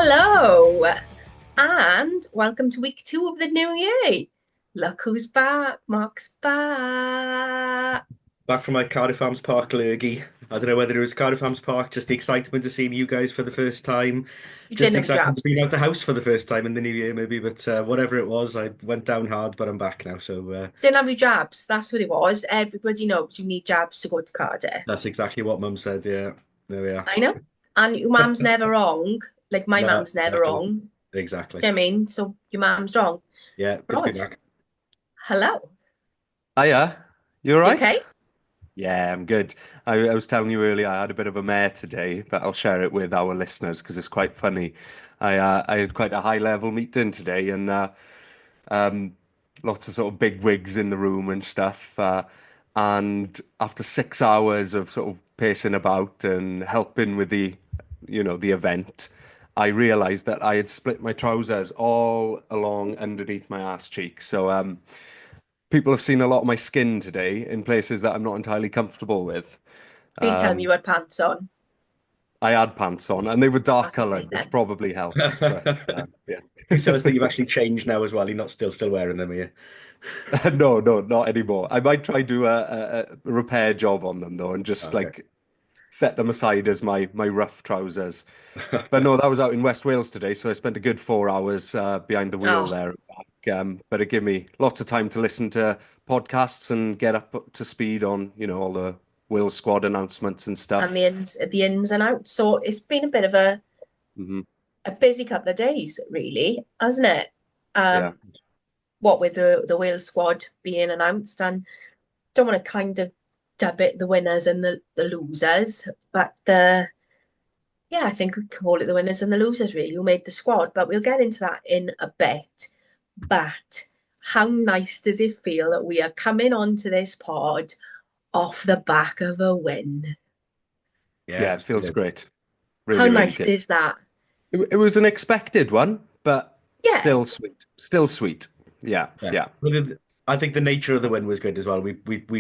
Hello, and welcome to week 2 of the new year. Look who's back. Mark's back. Back from my Cardiff Arms Park lurgy. I don't know whether it was Cardiff Arms Park, just the excitement of seeing you guys for the first time, You just didn't the have excitement of jobs. being out the house for the first time in the new year, maybe. But whatever it was, I went down hard, but I'm back now. So Didn't have your jabs. That's what it was. Everybody knows you need jabs to go to Cardiff. that's exactly what Mum said. Yeah, there we are. I know. And your mum's never wrong. Like my No, mum's never exactly, wrong. exactly. Do you know what I mean? So your mum's wrong. Yeah, good to be Rod, back. hello. Hiya, you all You right? okay? Yeah, I'm good. I was telling you earlier I had a bit of a mare today, but I'll share it with our listeners because it's quite funny. I had quite a high level meeting today, and um, lots of sort of big wigs in the room and stuff. And after 6 hours of sort of pacing about and helping with the event, I realised that I had split my trousers all along underneath my ass cheeks. So people have seen a lot of my skin today in places that I'm not entirely comfortable with. Please tell me Um, you had pants on. I had pants on and they were dark That's okay coloured, which then. probably helped. But yeah, Please tell us that you've actually changed now as well. You're not still wearing them, are you? no, no, not anymore. I might try do a repair job on them though, and just Okay. like set them aside as my rough trousers. But no, that was out in West Wales today, so I spent a good 4 hours behind the wheel Oh, there and back. But it gave me lots of time to listen to podcasts and get up to speed on, all the Wales squad announcements and and stuff. the ins and outs. So it's been a bit of Hmm. a busy couple of days, really, hasn't it? Yeah. Um, what with the Wales squad being announced, and don't want to kind of dub it the winners and the losers, but yeah, I think we can call it the winners and the losers really who made the squad. But we'll get into that in a bit. But how nice does it feel that we are coming onto this pod off the back of a win? Yeah, Yeah, it it's feels good. great. How Really, really nice good. is that? It was an expected one, but Yeah, still sweet. Still sweet. Yeah, Yeah. yeah. I think the nature of the win was good as well. We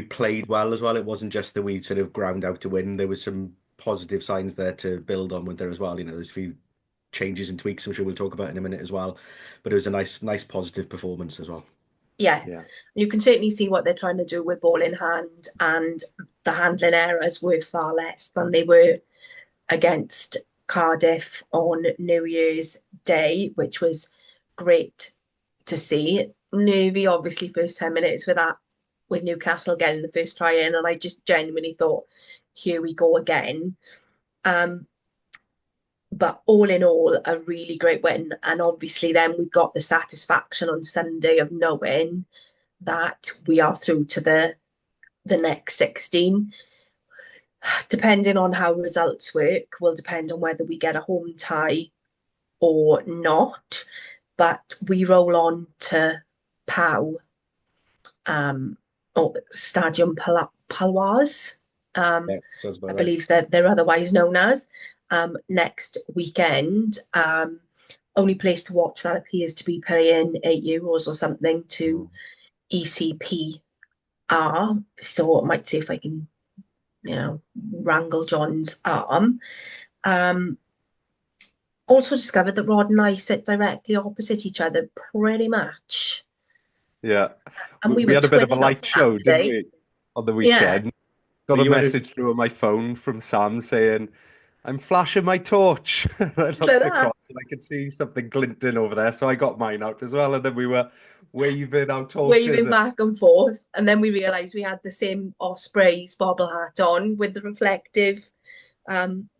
played well as well. It wasn't just that we sort of ground out to win. There was some positive signs there to build on with there as well. There's a few changes and tweaks I'm sure we'll talk about in a minute as well. But it was a nice positive performance as well. yeah. Yeah. You can certainly see what they're trying to do with ball in hand, and the handling errors were far less than they were against Cardiff on New Year's Day, which was great to see. Nervy, obviously, first 10 minutes with Newcastle getting the first try in, and I just genuinely thought, here we go again. Um, but all in all, a really great win. And obviously, then we got the satisfaction on Sunday of knowing that we are through to the next 16. Depending on how results work, will depend on whether we get a home tie or not. But we roll on to Pau, or Stadium Palwas, Yeah, sounds I about right. believe that they're otherwise known as, next weekend. Only place to watch that appears to be paying €8 or something to Mm. ECPR. So I might see if I can, wrangle John's arm. Um, Also discovered that Rod and I sit directly opposite each other pretty much. Yeah. And We we we were had a bit of a twinning on light show, didn't Saturday. we, on the Yeah. weekend? Got Were a you at a message through on my phone from Sam saying, I'm flashing my torch. And I So looked that across and I could see something glinting over there. So I got mine out as well. And then we were waving our torches. waving And back and forth. And then we realised we had the same Ospreys bobble hat on with the reflective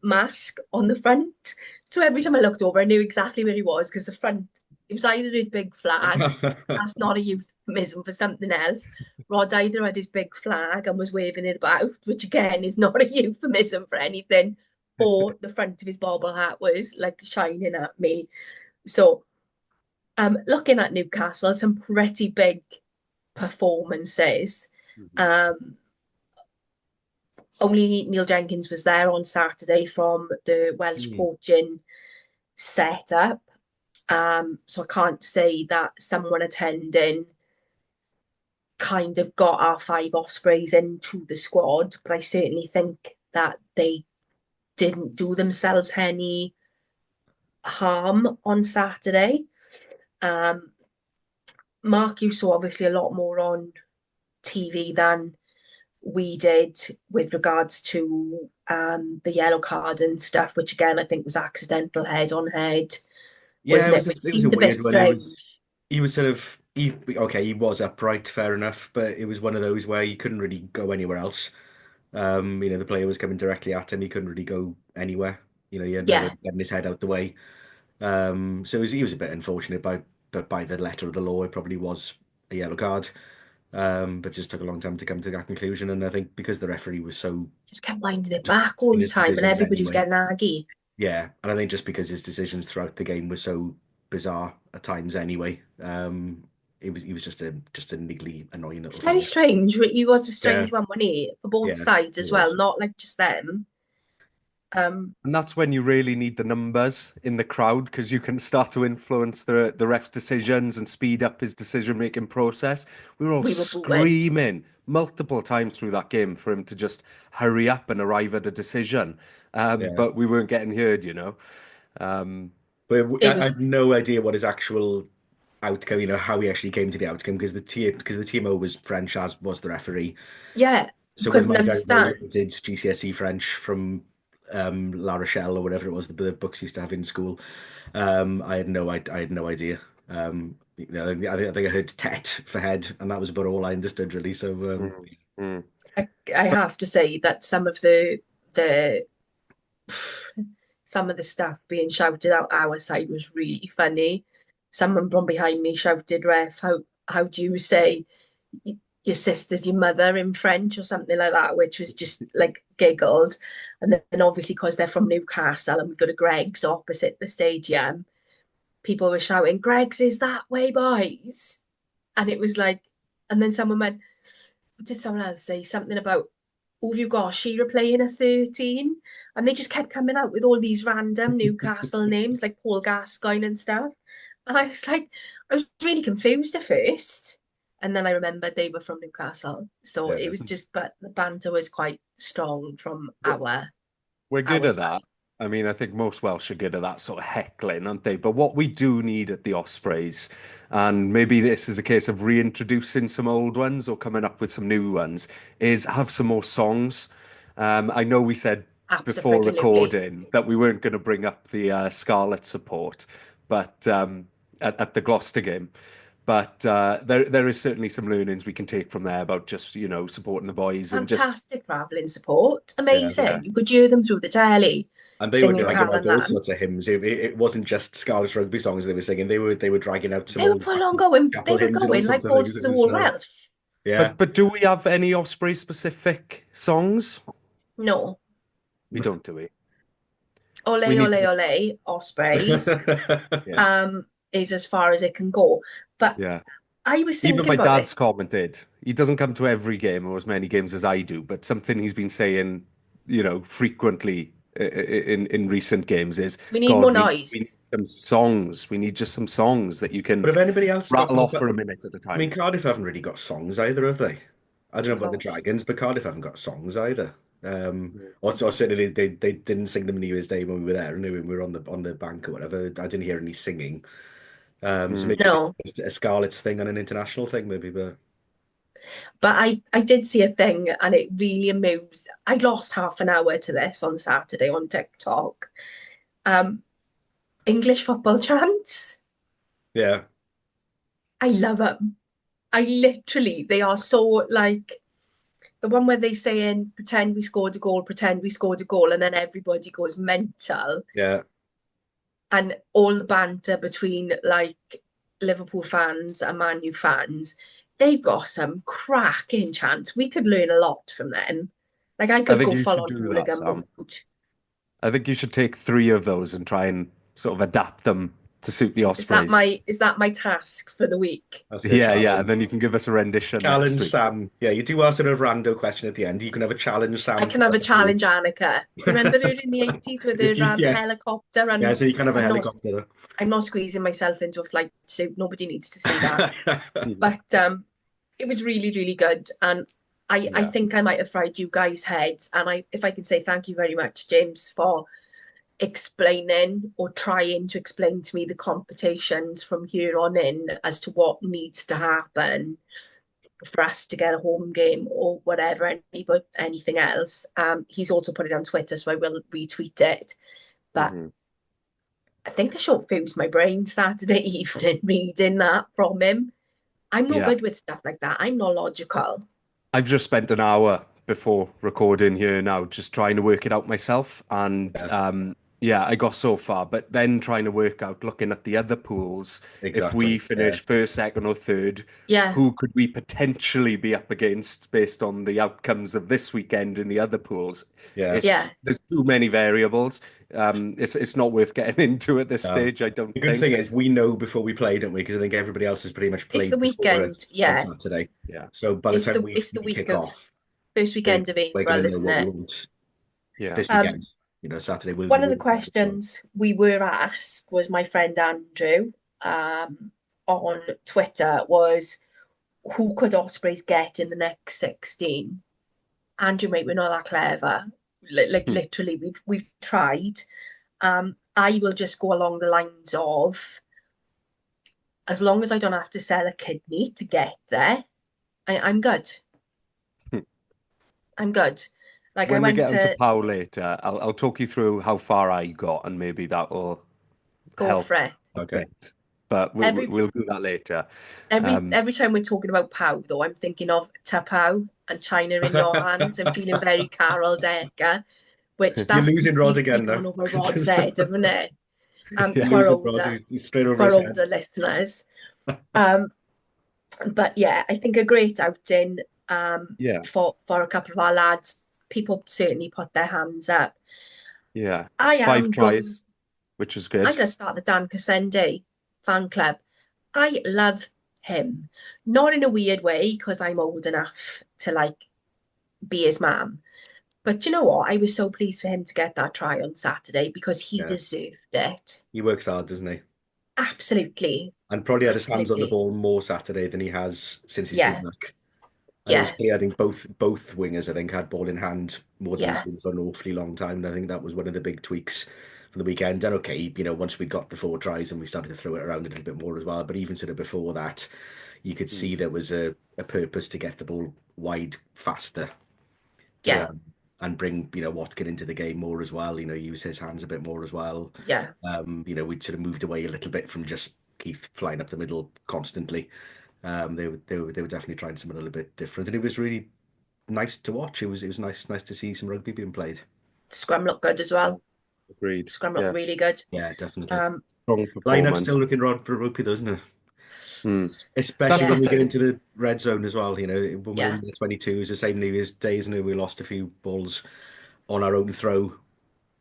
mask on the front. So every time I looked over, I knew exactly where he was because the front, it was either his big flag, that's not a euphemism for something else. Rod either had his big flag and was waving it about, which again is not a euphemism for anything, or the front of his bobble hat was like shining at me. So looking at Newcastle, some pretty big performances. Mhm. Um, Only Neil Jenkins was there on Saturday from the Welsh Hmm. coaching setup. So I can't say that someone attending kind of got our five Ospreys into the squad, but I certainly think that they didn't do themselves any harm on Saturday. Um, Mark, you saw obviously a lot more on TV than we did with regards to the yellow card and stuff, which again I think was accidental head on head, Yeah, wasn't it? Which it was a seemed a bit weird one. strange. He was sort of he was upright, fair enough, but it was one of those where he couldn't really go anywhere else. The player was coming directly at him. He couldn't really go anywhere. He had no way Yeah, of getting his head out the way. So he was a bit unfortunate but by the letter of the law, it probably was a yellow card. But just took a long time to come to that conclusion. And I think because the referee was so just kept winding it back all in the his time, and decisions everybody was anyway. getting aggy. Yeah, and I think just because his decisions throughout the game were so bizarre at times anyway, he was just a niggly, annoying little It's very fella. strange. He was a Yeah, strange one, wasn't he? For both yeah, sides he as well, was. not like just them. Um, And that's when you really need the numbers in the crowd because you can start to influence the ref's decisions and speed up his decision-making process. We were all we were booing. screaming multiple times through that game for him to just hurry up and arrive at a decision. Yeah, But we weren't getting heard. Um, but It I was, have no idea what his actual outcome, how he actually came to the outcome because the TMO was French, as was the referee. yeah, So with couldn't my very, very understand. limited GCSE French from La Rochelle or whatever it was the books used to have in school, I had no idea. I think I heard tet for head, and that was about all I understood really. So mm, mm. I have to say that the some of the stuff being shouted out our side was really funny. Someone from behind me shouted, "Ref, how do you say your sister's your mother in French or something like that?" Which was just like giggled. And then obviously because they're from Newcastle and we've got a Greg's opposite the stadium, people were shouting, "Greg's is that way, boys." And it was like, and then someone went, did someone else say something about, oh, have you got Shearer playing a 13? And they just kept coming out with all these random Newcastle names like Paul Gascoigne and stuff. And I was like, I was really confused at first. And then I remembered they were from Newcastle. So it yeah. was just, but the banter was quite strong from We're good our at that. side. I mean, I think most Welsh are good at that sort of heckling, aren't they? But what we do need at the Ospreys, and maybe this is a case of reintroducing some old ones or coming up with some new ones, is have some more songs. I know we said before Absolutely. recording that we weren't going to bring up the Scarlet support, but at the Gloucester game. But there is certainly some learnings we can take from there about just, supporting the boys and just, Fantastic travelling support. Yeah. yeah. Amazing. You could hear them through the telly And they were singing dragging Cal out and all Lan. sorts of hymns. It wasn't just Scottish rugby songs they were singing. They were dragging out some They were old full on going, they chapel were hymns and all going sorts like of balls things. to It the was wall Welsh. yeah. But do we have any Osprey specific songs? No. We don't, do we? We Ole, need to ole, get, ole, Ospreys, yeah, is as far as it can go. But yeah. I was Even thinking my about it. dad's commented. He doesn't come to every game or as many games as I do, but something he's been saying, frequently in recent games is, We need more God, we noise. need some songs. We need just some songs that you can But have anybody else got? rattle off for a minute at a I mean, time. Cardiff haven't really got songs either, have they? I don't know about the Gosh. Dragons, but Cardiff haven't got songs either. Or certainly they didn't sing them New Year's Day when we were there, and when we were on the bank or whatever. I didn't hear any singing. So Mm. maybe No. it's a Scarlet's thing and an international thing, maybe. But But I did see a thing and it really amused. I lost half an hour to this on Saturday on TikTok. Um, English football chants. yeah, I love them. I literally, they are so like the one where they say in pretend we scored a goal, pretend we scored a goal, and then everybody goes mental. yeah. And all the banter between like Liverpool fans and Man U fans, they've got some cracking chants. We could learn a lot from them. Like I I could think go you full should on do that, hooligan Sam. mode. I think you should take three of those and try and sort of adapt them to suit the Ospreys. Is that my task for the week? That's a Yeah, yeah, and challenge. then you can give us a rendition next Challenge week. Sam. Yeah, you do our sort of rando question at the end. You can have a challenge I Sam can for have a us to do. challenge Annika. Do you remember her in the 80s with her Yeah, helicopter? yeah. And So you can have a I'm not helicopter. I'm not squeezing myself into a flight suit. Nobody needs to see that. Mhm. But it was really, really good. And I Yeah. think I might have fried you guys' heads. And if I can say thank you very much, James, for explaining or trying to explain to me the competitions from here on in as to what needs to happen for us to get a home game or whatever, anything else. He's also put it on Twitter, so I will retweet it. But I think I short fused my brain Saturday evening reading that from him. I'm not Yeah. good with stuff like that. I'm not logical. I've just spent an hour before recording here now, just trying to work it out myself. And yeah, I got so far, but then trying to work out, looking at the other pools, if we Exactly. finish first, second, or third, Yeah. who could we potentially be up against based on the outcomes of this weekend in the other pools? Yeah. Yeah. There's too many variables. It's not worth getting into at this stage, I don't The good think. thing is we know before we play, don't we? Because I think everybody else has pretty much It's played the before it weekend. on Yeah. Saturday. Yeah. So by the It's time the we it's the week kick of off, first weekend of we're April, going to know isn't what we it? want Yeah. this weekend. Saturday One of the we'll questions we were asked was my friend Andrew on Twitter was who could Ospreys get in the next 16? Andrew, mate, we're not that clever. Like literally, we've tried. I will just go along the lines of as long as I don't have to sell a kidney to get there, I'm good. I'm good. Like I When we went get onto to Pow later, I'll talk you through how far I got, and maybe that will go help for it. a Okay. bit. But Every we'll do that later. every time we're talking about Pow, though, I'm thinking of Tapau and China in your hands and feeling very Carol Decker, which You're that's losing Rod completely again now. gone over Rod's head, haven't it? You're For losing Rod. older He's straight over his head. listeners. Um, but yeah, I think a great outing Yeah, for a couple of our lads. People certainly put their hands up. yeah. I 5 am going. tries, which is I'm good. going to start the Dan Casendi fan club. I love him, not in a weird way because I'm old enough to like be his mum. But you know what? I was so pleased for him to get that try on Saturday because he Yeah. deserved it. He works hard, doesn't he? Absolutely. And probably had his hands on the Absolutely. ball more Saturday than he has since he's been Yeah. back. And it was Yeah. clear, I think both wingers, I think, had ball in hand more than we've Yeah. seen for an awfully long time. And I think that was one of the big tweaks for the weekend. And okay, once we got the 4 tries and we started to throw it around a little bit more as well. But even sort of before that, you could see there was a purpose to get the ball wide faster. Yeah. And bring, Watkin into the game more as well, use his hands a bit more as well. Yeah. We'd sort of moved away a little bit from just Keith flying up the middle constantly. They were definitely trying something a little bit different, and it was really nice to watch. It was nice to see some rugby being played. Scrum looked good as well. Agreed. Scrum Yeah, looked really good. Yeah, definitely. strong Lineup's performance. still looking rugby, doesn't it? That's Especially the when we get thing. into the red zone as well. When we're Yeah. in the 22, it's the same New Year's Day, isn't it? We lost a few balls on our own throw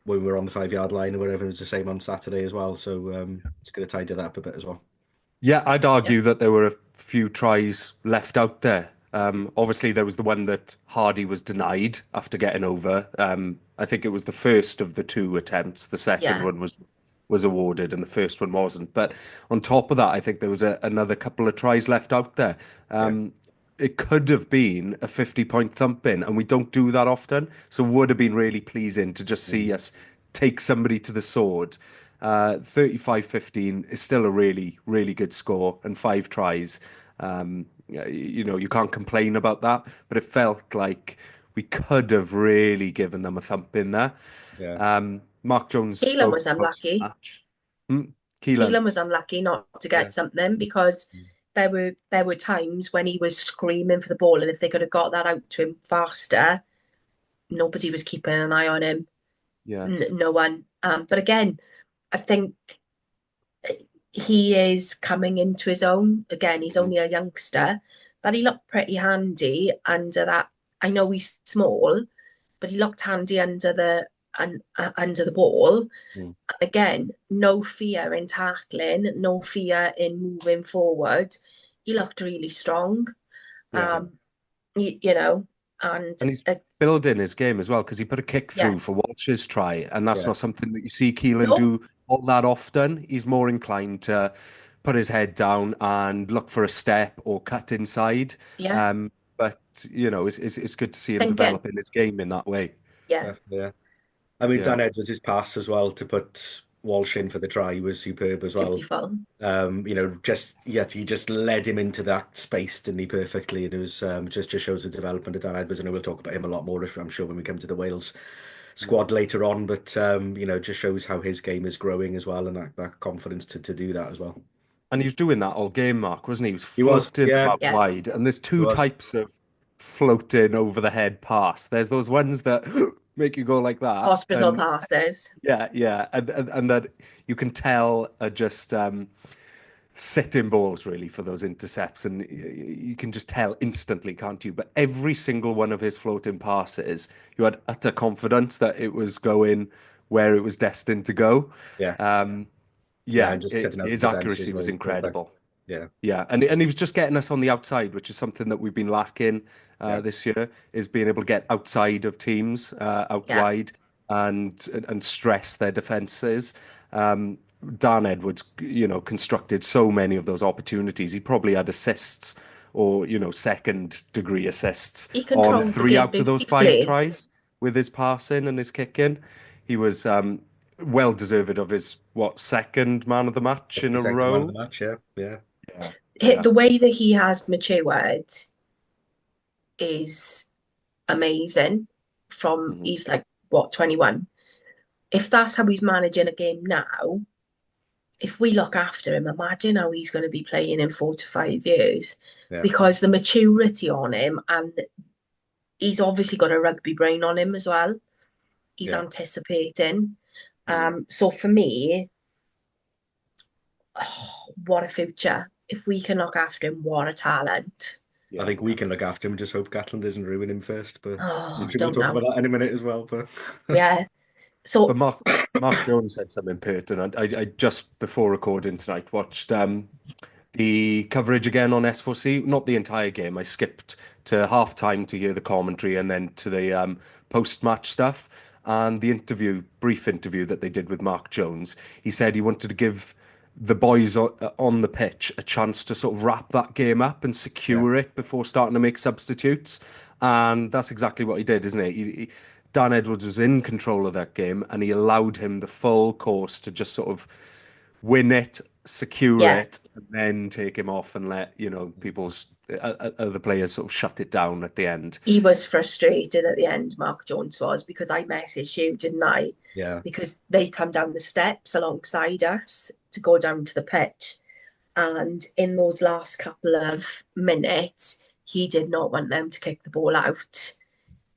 when we were on the 5-yard line or whatever. It was the same on Saturday as well. So it's going to tidy that up a bit as well. Yeah, I'd Yeah. argue that there were a few tries left out there. Obviously, there was the one that Hardy was denied after getting over. I think it was the first of the 2 attempts. The second Yeah. one was awarded, and the first one wasn't. But on top of that, I think there was another couple of tries left out there. It could have been a 50-point thumping, and we don't do that often. So it would have been really pleasing to just see us take somebody to the sword. 35-15 is still a really, really good score, and 5 tries. You can't complain about that, but it felt like we could have really given them a thump in there. Yeah. Mark Jones Keelan spoke was unlucky. post-match. Keelan. Keelan was unlucky not to Yeah. get something because there were times when he was screaming for the ball, and if they could have got that out to him faster, nobody was keeping an eye on him. Yes. No one. But again, I think he is coming into his own. Again, he's only a youngster, but he looked pretty handy under that. I know he's small, but he looked handy under the ball. Again, no fear in tackling, no fear in moving forward. He looked really strong. Yeah. And And he's building his game as well because he put a kick yeah, through for Walsh's try, and that's Yeah. not something that you see Keelan no, do all that often. He's more inclined to put his head down and look for a step or cut inside. yeah, But it's good to see him thinking, developing his game in that way. yeah, Definitely, yeah. I mean, Yeah. Dan Edwards' pass as well to put Walsh in for the try was superb as well. Beautiful. He just led him into that space, didn't he, perfectly? And it was just shows the development of Dan Edwards. And we'll talk about him a lot more, I'm sure, when we come to the Wales squad later on. But just shows how his game is growing as well, and that confidence to do that as well. And he was doing that all game, Mark, wasn't he? He was He was, floating yeah, out Yeah. wide. And there's he two was. types of floating over the head pass. There's those ones that make you go like that. Hospital And passes. yeah. And that you can tell are just sitting balls really for those intercepts. And you can just tell instantly, can't you? But every single one of his floating passes, you had utter confidence that it was going where it was destined to go. Yeah. Yeah, And just cutting out the his defence accuracy as was well. Perfect. incredible. Yeah. Yeah, and he was just getting us on the outside, which is something that we've been lacking Yeah. this year, is being able to get outside of teams, out Yeah. wide, and stress their defenses. Dan Edwards, constructed so many of those opportunities. He probably had assists or, second degree assists He on controlled the 3 game out of those 5 beautifully. tries with his passing and his kicking. He was well deserved of his second man of the match in a Second man of row. the match, yeah. Yeah. The way that he has matured is amazing. He's like, what, 21? If that's how he's managing a game now, if we look after him, imagine how he's going to be playing in 4 to 5 years. Yeah. Because the maturity on him, and he's obviously got a rugby brain on him as well. He's anticipating. So for me, what a future. If we can look after him, what a talent. I think we can look after him. Just hope Gatland doesn't ruin him first. But I'm sure we'll Don't talk know. about that in a minute as well. But Yeah. So But Mark Jones said something pertinent. I just before recording tonight watched the coverage again on S4C. Not the entire game. I skipped to half time to hear the commentary and then to the post-match stuff. And the brief interview that they did with Mark Jones, he said he wanted to give the boys on the pitch a chance to sort of wrap that game up and secure it before starting to make substitutes. And that's exactly what he did, isn't it? Dan Edwards was in control of that game and he allowed him the full course to just sort of win it, secure it, and then take him off and let, people's other players sort of shut it down at the end. he was frustrated at the end, Mark Jones was, because I messaged you, didn't I? Yeah. Because they come down the steps alongside us to go down to the pitch. And in those last couple of minutes, he did not want them to kick the ball out.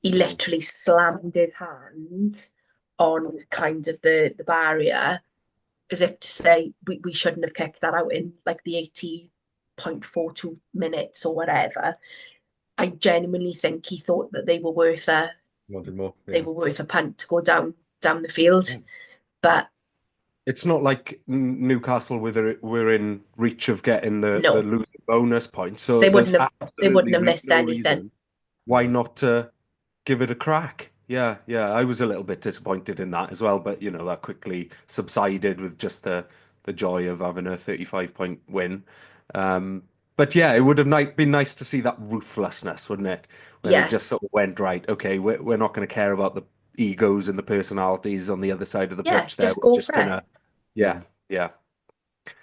He literally slammed his hand on kind of the barrier as if to say, we shouldn't have kicked that out in like the 80.42 minutes or whatever. I genuinely think he thought that they were worth wanted more. they were worth a punt to go down the field. Yeah. But it's not like Newcastle were in reach of getting the losing bonus point. So they wouldn't have missed anything. Why not give it a crack? Yeah. I was a little bit disappointed in that as well, but that quickly subsided with just the joy of having a 35-point win. But yeah, it would have been nice to see that ruthlessness, wouldn't it? When it just sort of went, right, okay, we're not going to care about the egos and the personalities on the other side of the pitch there. We're just gonna, yeah.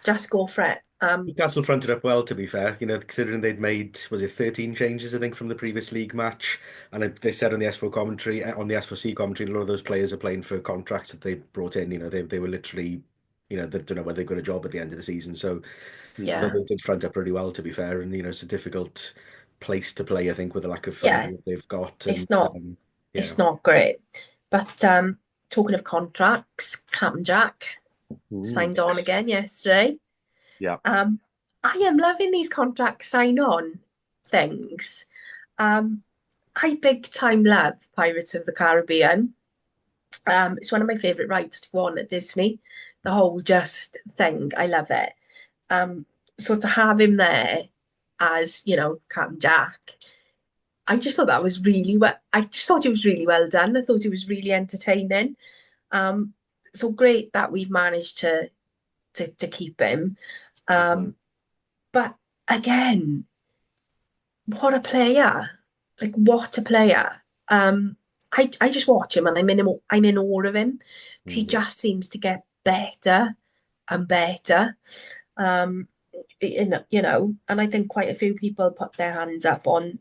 Just go for it. Newcastle fronted up well, to be fair. Considering they'd made, was it 13 changes, I think, from the previous league match. And they said on the S4 commentary, on the S4C commentary, a lot of those players are playing for contracts that they brought in. They were literally, they don't know whether they got a job at the end of the season. So they did front up really well, to be fair. And, it's a difficult place to play, I think, with the lack of funding that they've got. It's not great. But talking of contracts, Captain Jack signed on again yesterday. Yeah. I am loving these contract sign-on things. I big time love Pirates of the Caribbean. It's one of my favourite rides to go on at Disney. The whole just thing, I love it. So to have him there as, Captain Jack, I just thought that was really well. I just thought it was really well done. I thought it was really entertaining. So great that we've managed to keep him. But again, what a player. Like, what a player. I just watch him and I'm in awe of him because he Mm. just seems to get better and better. Um, and I think quite a few people put their hands up on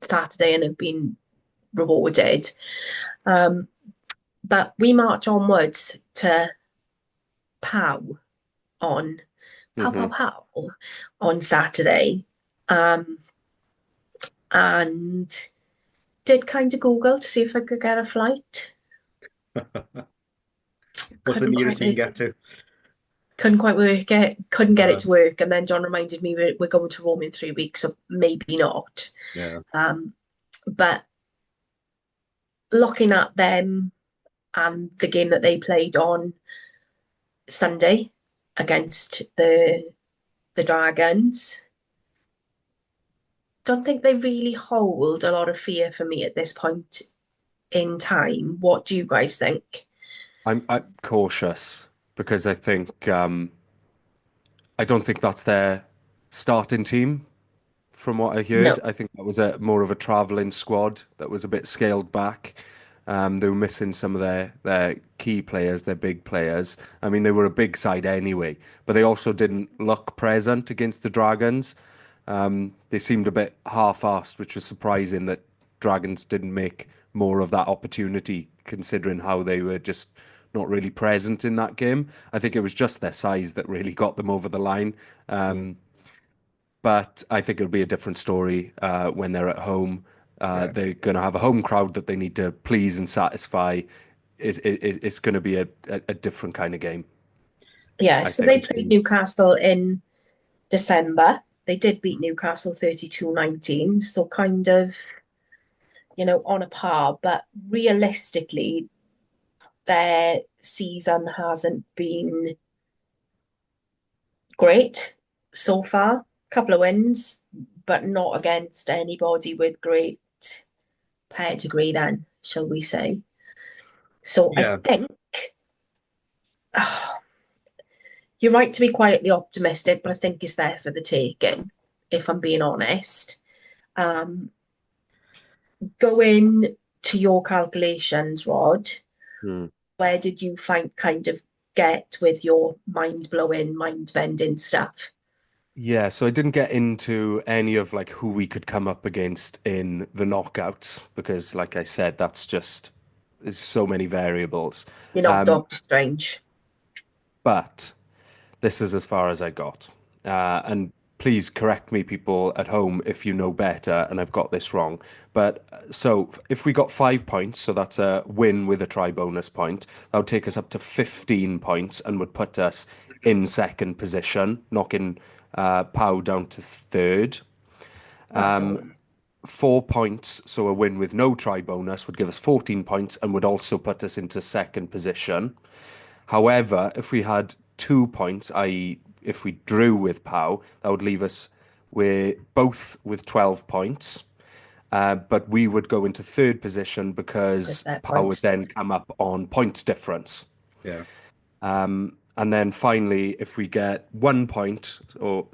Saturday and have been rewarded. Um, but we march onwards to Pow on Pow Pow Hmm. Pow on Saturday. Um, and did kind of Google to see if I could get a flight. What's the Couldn't nearest quite you can get to? couldn't quite work it. Couldn't get it Uh, to work. And then John reminded me we're going to Rome in 3 weeks, so maybe not. yeah. But looking at them and the game that they played on Sunday against the Dragons, don't think they really hold a lot of fear for me at this point in time. What do you guys think? I'm cautious because I don't think that's their starting team. From what I heard, No, I think that was a more of a traveling squad that was a bit scaled back. They were missing some of their key players, their big players. I mean, they were a big side anyway, but they also didn't look present against the Dragons. They seemed a bit half-assed, which was surprising that Dragons didn't make more of that opportunity, considering how they were just not really present in that game. I think it was just their size that really got them over the line. Mm. But I think it'll be a different story when they're at home. Yeah. They're going to have a home crowd that they need to please and satisfy. It's going to be a different kind of game, yeah. I So they think. played Newcastle in December. They did beat Newcastle 32-19, so kind of, on a par. But realistically, their season hasn't been great so far. Couple of wins, but not against anybody with great pedigree, then, shall we say. So I Yeah. think oh, you're right to be quietly optimistic, but I think it's there for the taking, if I'm being honest. Um, Going to your calculations, Rod, Hmm. where did you find kind of get with your mind blowing, mind bending stuff? Yeah, so I didn't get into any of like who we could come up against in the knockouts because, like I said, there's so many variables. You're not Um, Doctor Strange. but this is as far as I got. And please correct me, people at home, if you know better and I've got this wrong. But so if we got 5 points, so that's a win with a try bonus point, that would take us up to 15 points and would put us in second position, knocking Pau down to third. That's all. 4 points, so a win with no try bonus would give us 14 points and would also put us into second position. However, if we had 2 points, i.e., if we drew with Pau, that would leave us both with 12 points. But we would go into third position Just because that Pau would point. then come up on points difference. Yeah. And then finally, if we get 1 point or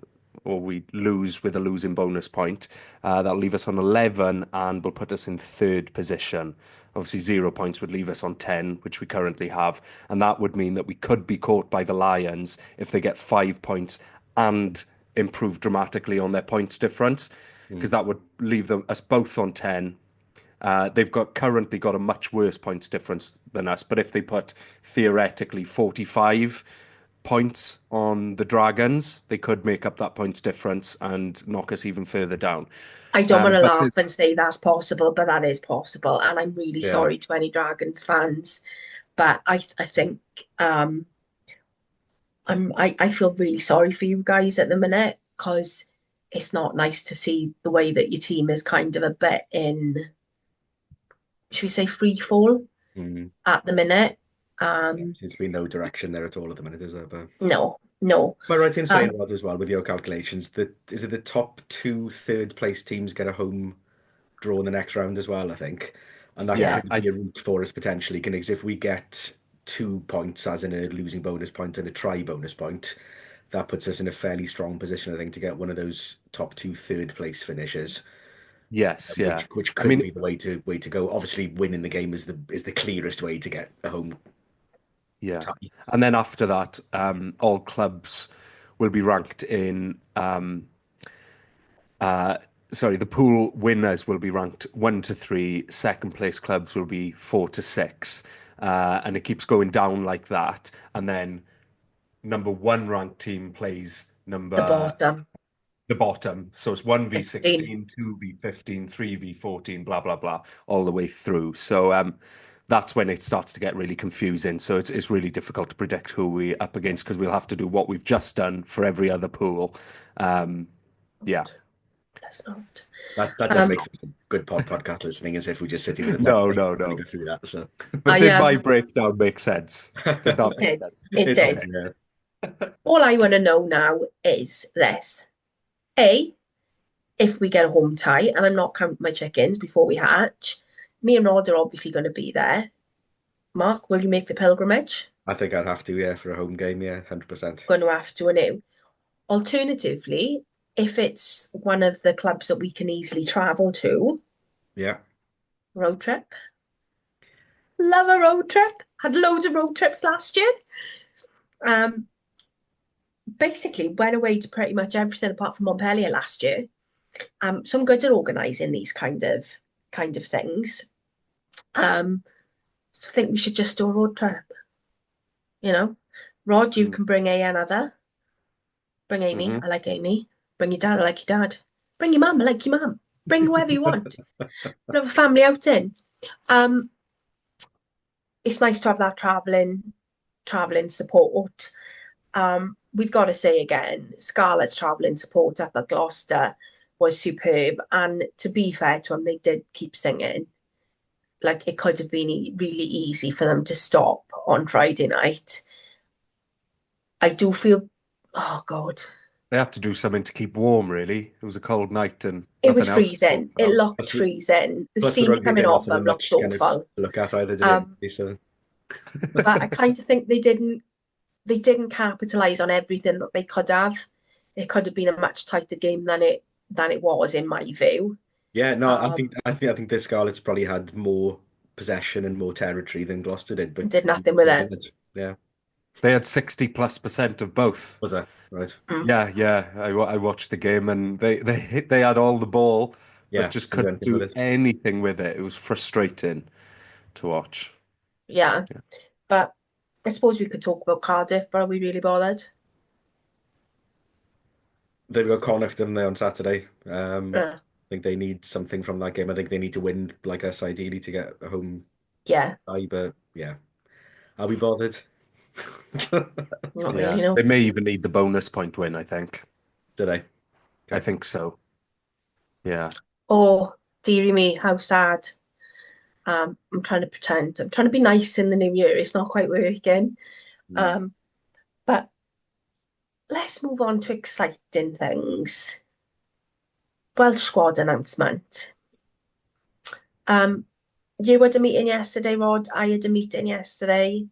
we lose with a losing bonus point, that'll leave us on 11 and will put us in third position. Obviously, 0 points would leave us on 10, which we currently have. And that would mean that we could be caught by the Lions if they get 5 points and improve dramatically on their points difference, because Mm. that would leave us both on 10. They've currently got a much worse points difference than us, but if they put theoretically 45 points on the Dragons, they could make up that points difference and knock us even further down. I don't want to But laugh and say that's possible, but that is possible. And I'm really Yeah. sorry to any Dragons fans. But I think I feel really sorry for you guys at the minute because it's not nice to see the way that your team is kind of a bit in, should we say, free fall Mm. at the minute. Yeah. Um, Seems to be no direction there at all at the minute, is there? But no, no. am I right in saying, Um, Rod, as well, with your calculations, that is it the top two third place teams get a home draw in the next round as well, I think. And that yeah, yeah, could be a route for us potentially, because if we get 2 points, as in a losing bonus point and a try bonus point, that puts us in a fairly strong position, I think, to get one of those top two third place finishes. Yes, yeah. which I could mean, be the way to go. Obviously, winning the game is the clearest way to get a home yeah. tie. And then after that, all clubs will be ranked in sorry, the pool winners will be ranked 1 to 3, second place clubs will be 4 to 6. And it keeps going down like that. And then number one ranked team plays The bottom, the bottom. So it's 1v16, 16. 2v15, 3v14, blah, blah, blah, all the way through. So that's when it starts to get really confusing. So it's really difficult to predict who we're up against because we'll have to do what we've just done for every other pool. Yeah. Let's not. That does make for some good podcast listening, as if we just sit here with a pen No, and paper no, trying to no. go through that. So But I did my breakdown make sense? Did that It make did. sense? It it did. did, yeah. All I want to know now is this. A, if we get a home tie, and I'm not counting my chickens before we hatch, me and Rod are obviously going to be there. Mark, will you make the pilgrimage? I think I'd have to, yeah, for a home game, yeah, 100%. Going to have to anew. Alternatively, if it's one of the clubs that we can easily travel to, Yeah. road trip. Love a road trip. Had loads of road trips last year. Basically went away to pretty much everything apart from Montpellier last year. So I'm good at organising these kind of things. So I think we should just do a road trip. You know, Rod, you can bring another. Bring Amy. Mm-hmm. I like Amy. Bring your dad. I like your dad. Bring your mum. I like your mum. Bring whoever you want. We'll have a family outing. It's nice to have that travelling support. We've got to say again, Scarlett's travelling support up at Gloucester was superb. And to be fair to them, they did keep singing. Like it could have been really easy for them to stop on Friday night. I do feel, oh God, They had to do something to keep warm, really. It was a cold night and it was nothing else was freezing. going It on. looked freezing. The Plus the steam rugby coming didn't off offer them them looked much kind of awful. to look at either, did Um, it? So but I kind of think they didn't capitalize on everything that they could have. It could have been a much tighter game than it was, in my view. yeah, no, Um, I think the Scarlets probably had more possession and more territory than Gloucester did, but did nothing with couldn't win it. it. Yeah, They had 60+% of both. was that right? Mm. Yeah. I watched the game and they had all the ball, but Yeah, just couldn't do couldn't anything with do it. anything with it. It was frustrating to watch. Yeah, Yeah. but I suppose we could talk about Cardiff, but are we really bothered? They've got Connacht, haven't they, on Saturday? Uh, I think they need something from that game. I think they need to win like us ideally to get a home yeah, tie, but yeah. Are we bothered? not really, Yeah. no. They may even need the bonus point win, I think. Did they? I Okay. think so. Yeah. Oh, dearie me, how sad. I'm trying to pretend. I'm trying to be nice in the new year. It's not quite working. Mm. Um, but let's move on to exciting things. Welsh squad announcement. You had a meeting yesterday, Rod. I had a meeting yesterday.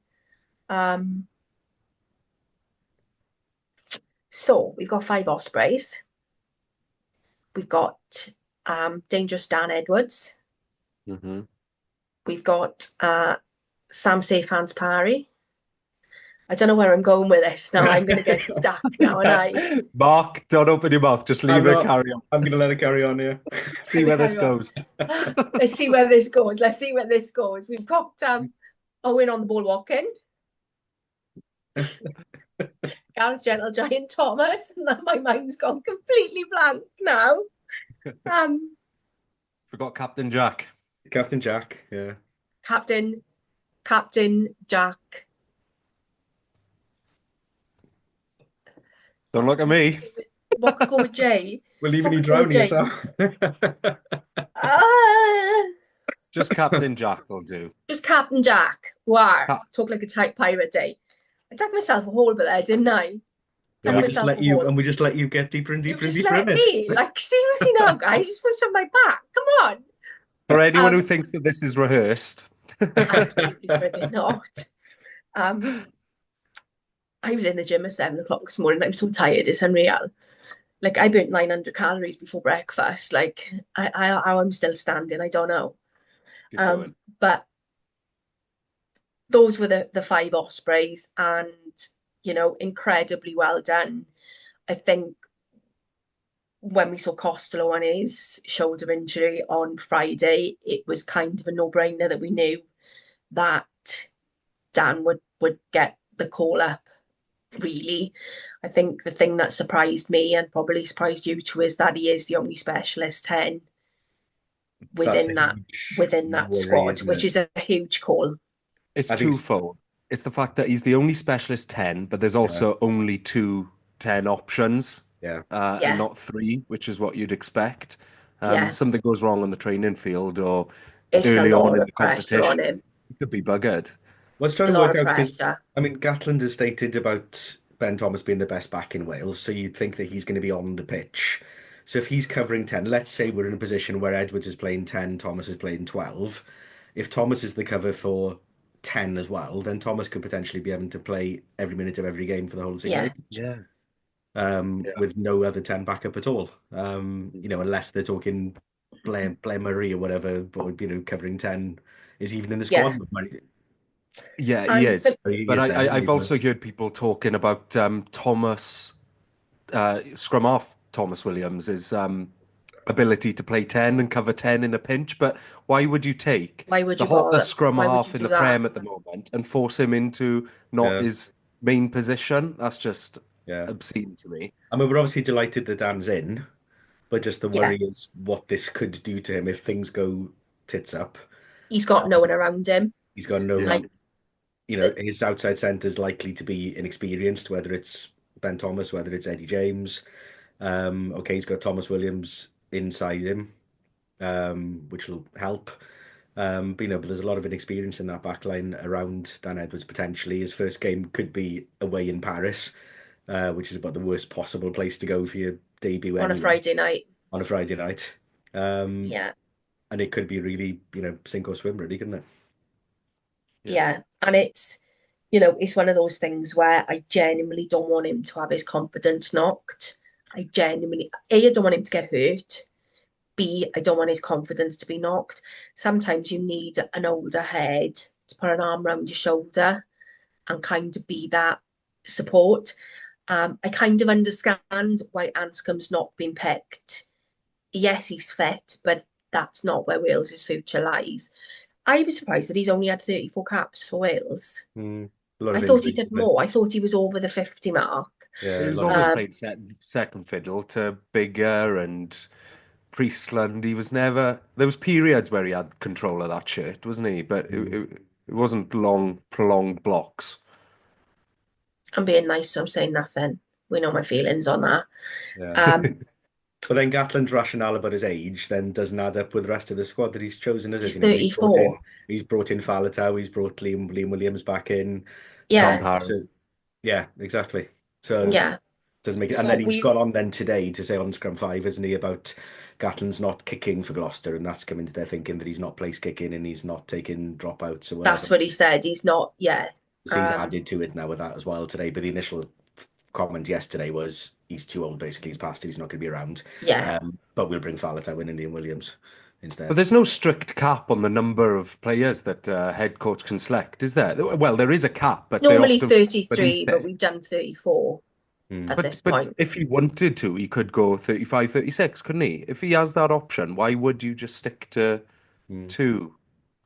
So we've got 5 Ospreys. We've got Dangerous Dan Edwards. Mm-hmm. We've got Sam Seyfans Parry. I don't know where I'm going with this now. I'm going to get stuck now, and I. Mark, don't open your mouth. Just leave it carry on. I'm gonna let it carry on, yeah. See where this goes. Let's see where this goes. Let's see where this goes. We've got Owen on the ball walking. Gareth Gentle Giant Thomas, and then my mind's gone completely blank now. Forgot Captain Jack. Captain Jack, yeah. Captain Jack. Don't look at me. What could go with J? We're leaving What you could go with drowning J? yourself. Just Captain Jack will do. Just Captain Jack. Wow. Cap- Talk like a tight pirate day. I dug myself a hole over there, didn't I? And Dug we just myself let a you hole. and we just let you get deeper and You deeper and just deeper let in me. it. Like, seriously now, guys. You just want to my back. Come on. For anyone who thinks that this is rehearsed. Absolutely friggin' not. I was in the gym at 7 o'clock this morning. I'm so tired. It's unreal. Like I burnt 900 calories before breakfast. Like how I'm still standing, I don't know. Keep going. But those were the five Ospreys, and incredibly well done. I think when we saw Costello on his shoulder injury on Friday, it was kind of a no-brainer that we knew that Dan would get the call up. Really, I think the thing that surprised me and probably surprised you too is that he is the only specialist 10 That's a within that huge within that worry, squad, isn't which it? is a huge call. It's I think, twofold. It's the fact that he's the only specialist 10, but there's yeah, also only two 10 options, yeah. and Yeah, not three, which is what you'd expect. yeah, Something goes wrong on the training field or it's a early on lot in of the pressure on competition, him. he could be buggered. What's trying A to lot work of out because pressure. I mean Gatland has stated about Ben Thomas being the best back in Wales, so you'd think that he's going to be on the pitch. So if he's covering 10, let's say we're in a position where Edwards is playing 10, Thomas is playing 12. If Thomas is the cover for 10 as well, then Thomas could potentially be having to play every minute of every game for the whole Six Yeah, Nations, Yeah. Yeah. with no other 10 backup at all. Unless they're talking Blair Murray or whatever, or covering 10 is even in the yeah. squad. Yeah, he I'm is. He But is there, isn't I've he? So, also heard people talking about Thomas, scrum half Thomas Williams' ability to play 10 and cover 10 in a pinch. But why would you take Why would the you hottest bother? scrum Why would you half in do the that? Prem at the moment and force him into not yeah, his main position? That's just yeah. obscene to me. I mean, we're obviously delighted that Dan's in, but just the Yeah, worry is what this could do to him if things go tits up. he's got no one around him. He's got Yeah. Like, no, his outside centre is likely to be inexperienced, whether it's Ben Thomas, whether it's Eddie James. Okay, he's got Thomas Williams inside him, which will help. But there's a lot of inexperience in that back line around Dan Edwards potentially. His first game could be away in Paris, which is about the worst possible place to go for your debut on a anyway, Friday night. on a Friday night. Um, Yeah, and it could be really, sink or swim, really, couldn't it? Yeah. yeah. And it's one of those things where I genuinely don't want him to have his confidence knocked. I genuinely, A, I don't want him to get hurt. B, I don't want his confidence to be knocked. Sometimes you need an older head to put an arm around your shoulder and kind of be that support. I kind of understand why Anscombe's not been picked. Yes, he's fit, but that's not where Wales's future lies. I was surprised that he's only had 34 caps for Wales. A lot I of thought he injuries, did isn't it? more. I thought he was over the 50 mark. He Yeah, a was lot of always Um, playing second fiddle to Bigger and Priestland. He was never. There was periods where he had control of that shirt, wasn't he? But Mm, it wasn't long, prolonged blocks. I'm being nice, so I'm saying nothing. We know my feelings on that. yeah. Um, But then Gatland's rationale about his age then doesn't add up with the rest of the squad that he's chosen, does it? he's Brought in 34. Faletau, he's brought Liam Williams back in. Tom Yeah, Parry. So yeah, exactly. So yeah. doesn't make it. And So then he's we've got on then today to say on Scrum 5, isn't he, about Gatland's not kicking for Gloucester, and that's coming to their thinking that he's not place kicking and he's not taking dropouts or whatever. That's what he said. He's not, yeah. So he's added to it now with that as well today. But the initial comment yesterday was he's too old, basically. He's past it. He's not going to be around. Yeah. But we'll bring Faletau in and Ian Williams But instead. there's no strict cap on the number of players that head coach can select, is there? Well, there is a cap, but they Normally often beneath 33, but it. we've done 34 Mm. at this But point. if he wanted to, he could go 35, 36, couldn't he? If he has that option, why would you just stick to Mm. two?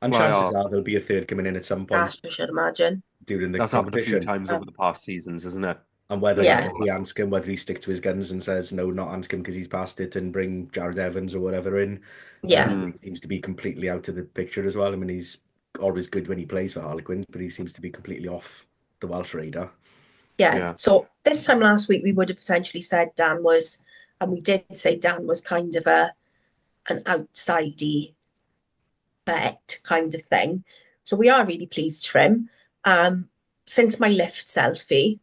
And Fly chances off. are there'll be a third coming in at some point Gosh, I should imagine. during the That's happened a few competition. times over the past seasons, isn't it? And whether Like, Yeah. he Anscombe, whether he sticks to his guns and says no, not Anscombe because he's past it, and bring Jared Evans or whatever in. Yeah. Mm. He seems to be completely out of the picture as well. I mean, he's always good when he plays for Harlequins, but he seems to be completely off the Welsh radar. Yeah. Yeah. So this time last week, we would have potentially said Dan was, and we did say Dan was kind of an outsidey bet kind of thing. So we are really pleased for him. Since my lift selfie,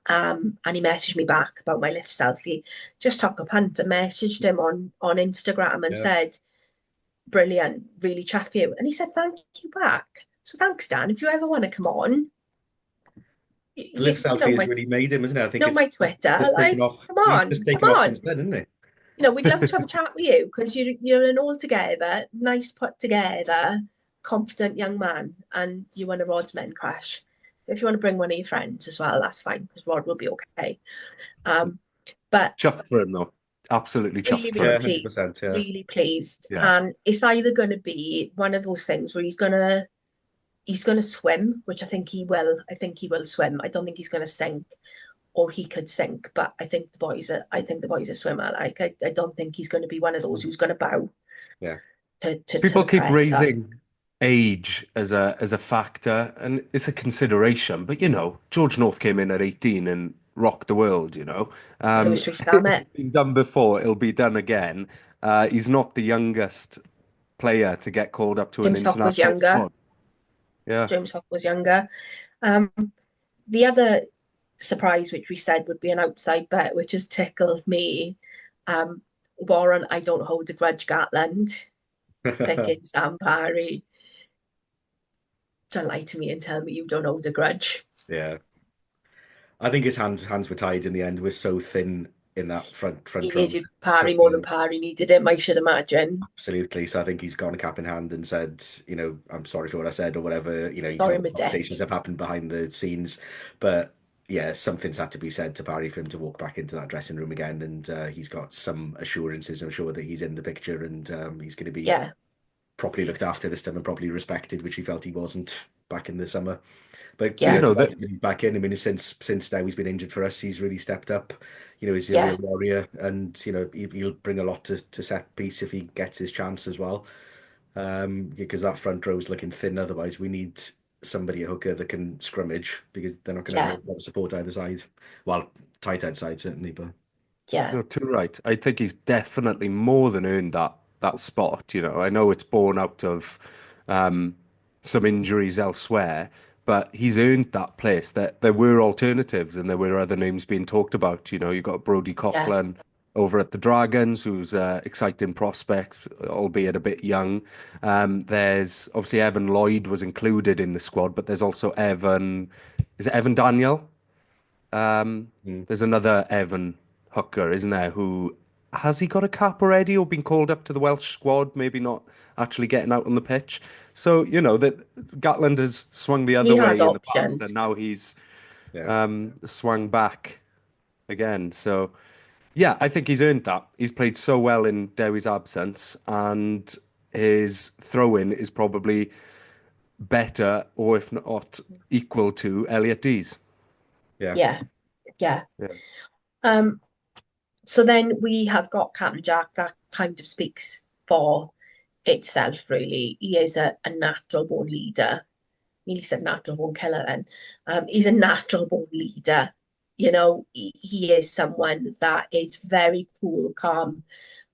and he messaged me back about my lift selfie, just took a punt and messaged him on Instagram and Yeah. said, brilliant, really chuff you. And he said, thank you back. So thanks, Dan. If you ever want to come on, The lift you know selfie has my really made him, isn't it? I think know it's my Twitter. just taken Like, off. come He's just on, come taken off on. since then, isn't it? We'd love to have a chat with you because you're an all together, nice put together, confident young man, and you want a Rod's men crash. If you want to bring one of your friends as well, that's fine because Rod will be okay. Um, but Chuffed for him though. Absolutely really, chuffed for really Yeah, him. pleased, 100%. Yeah. really pleased. Yeah. And it's either going to be one of those things where he's gonna swim, which I think he will. I think he will swim. I don't think he's going to sink, or he could sink. But I think the boy's a swimmer. Like I don't think he's going to be one of those who's going to bow Yeah. to People the keep pressure. raising age as a factor, and it's a consideration. But George North came in at 18 and rocked the world. Lewis Rees It's Dammit. been done before. It'll be done again. He's not the youngest player to get called up to an James Hock was international younger. squad. Yeah. James Hock was younger. Um, the other surprise, which we said would be an outside bet, which has tickled me. Um, Warren, I don't hold a grudge, Gatland picking Sam Parry. Don't lie to me and tell me you don't hold a grudge. Yeah. I think his hands were tied in the end. We're so thin in that He front row. needed So Parry more than Parry needed him, I should imagine. absolutely. So I think he's gone a cap in hand and said, I'm sorry for what I said or whatever. He's Sorry, know I'm a dick. conversations have happened behind the scenes, but yeah, something's had to be said to Barry for him to walk back into that dressing room again, and he's got some assurances, I'm sure, that he's in the picture and he's going to be Yeah, properly looked after this time and properly respected, which he felt he wasn't back in the summer. But You yeah, know that delighted that he's back in. I mean, since now he's been injured for us, he's really stepped up. He's a real yeah, warrior, and he'll bring a lot to set piece if he gets his chance as well. Because that front row is looking thin. Otherwise, we need somebody a hooker that can scrummage because they're not going to yeah, have a lot of support either side. Well, tight end side certainly, but yeah, you're too right. I think he's definitely more than earned that spot. I know it's born out of um, some injuries elsewhere, but he's earned that place. That there were alternatives and there were other names being talked about. You got Brody yeah, Coughlin over at the Dragons, who's exciting prospect, albeit a bit young. There's obviously Evan Lloyd was included in the squad, but there's also Evan. Is it Evan Daniel? mm. There's another Evan hooker, isn't there? Who has he got a cap already or been called up to the Welsh squad? Maybe not actually getting out on the pitch. So that Gatland has swung the he other had way in the past, and options. now he's yeah, swung back again. So yeah, I think he's earned that. He's played so well in Dewi's absence, and his throw-in is probably better, or if not equal to Elliot D's. yeah, Yeah, yeah. Yeah. Um, so then we have got Captain Jack. That kind of speaks for itself, really. He is a natural born leader. Nearly said natural born killer then. He's a natural born leader. He is someone that is very cool, calm,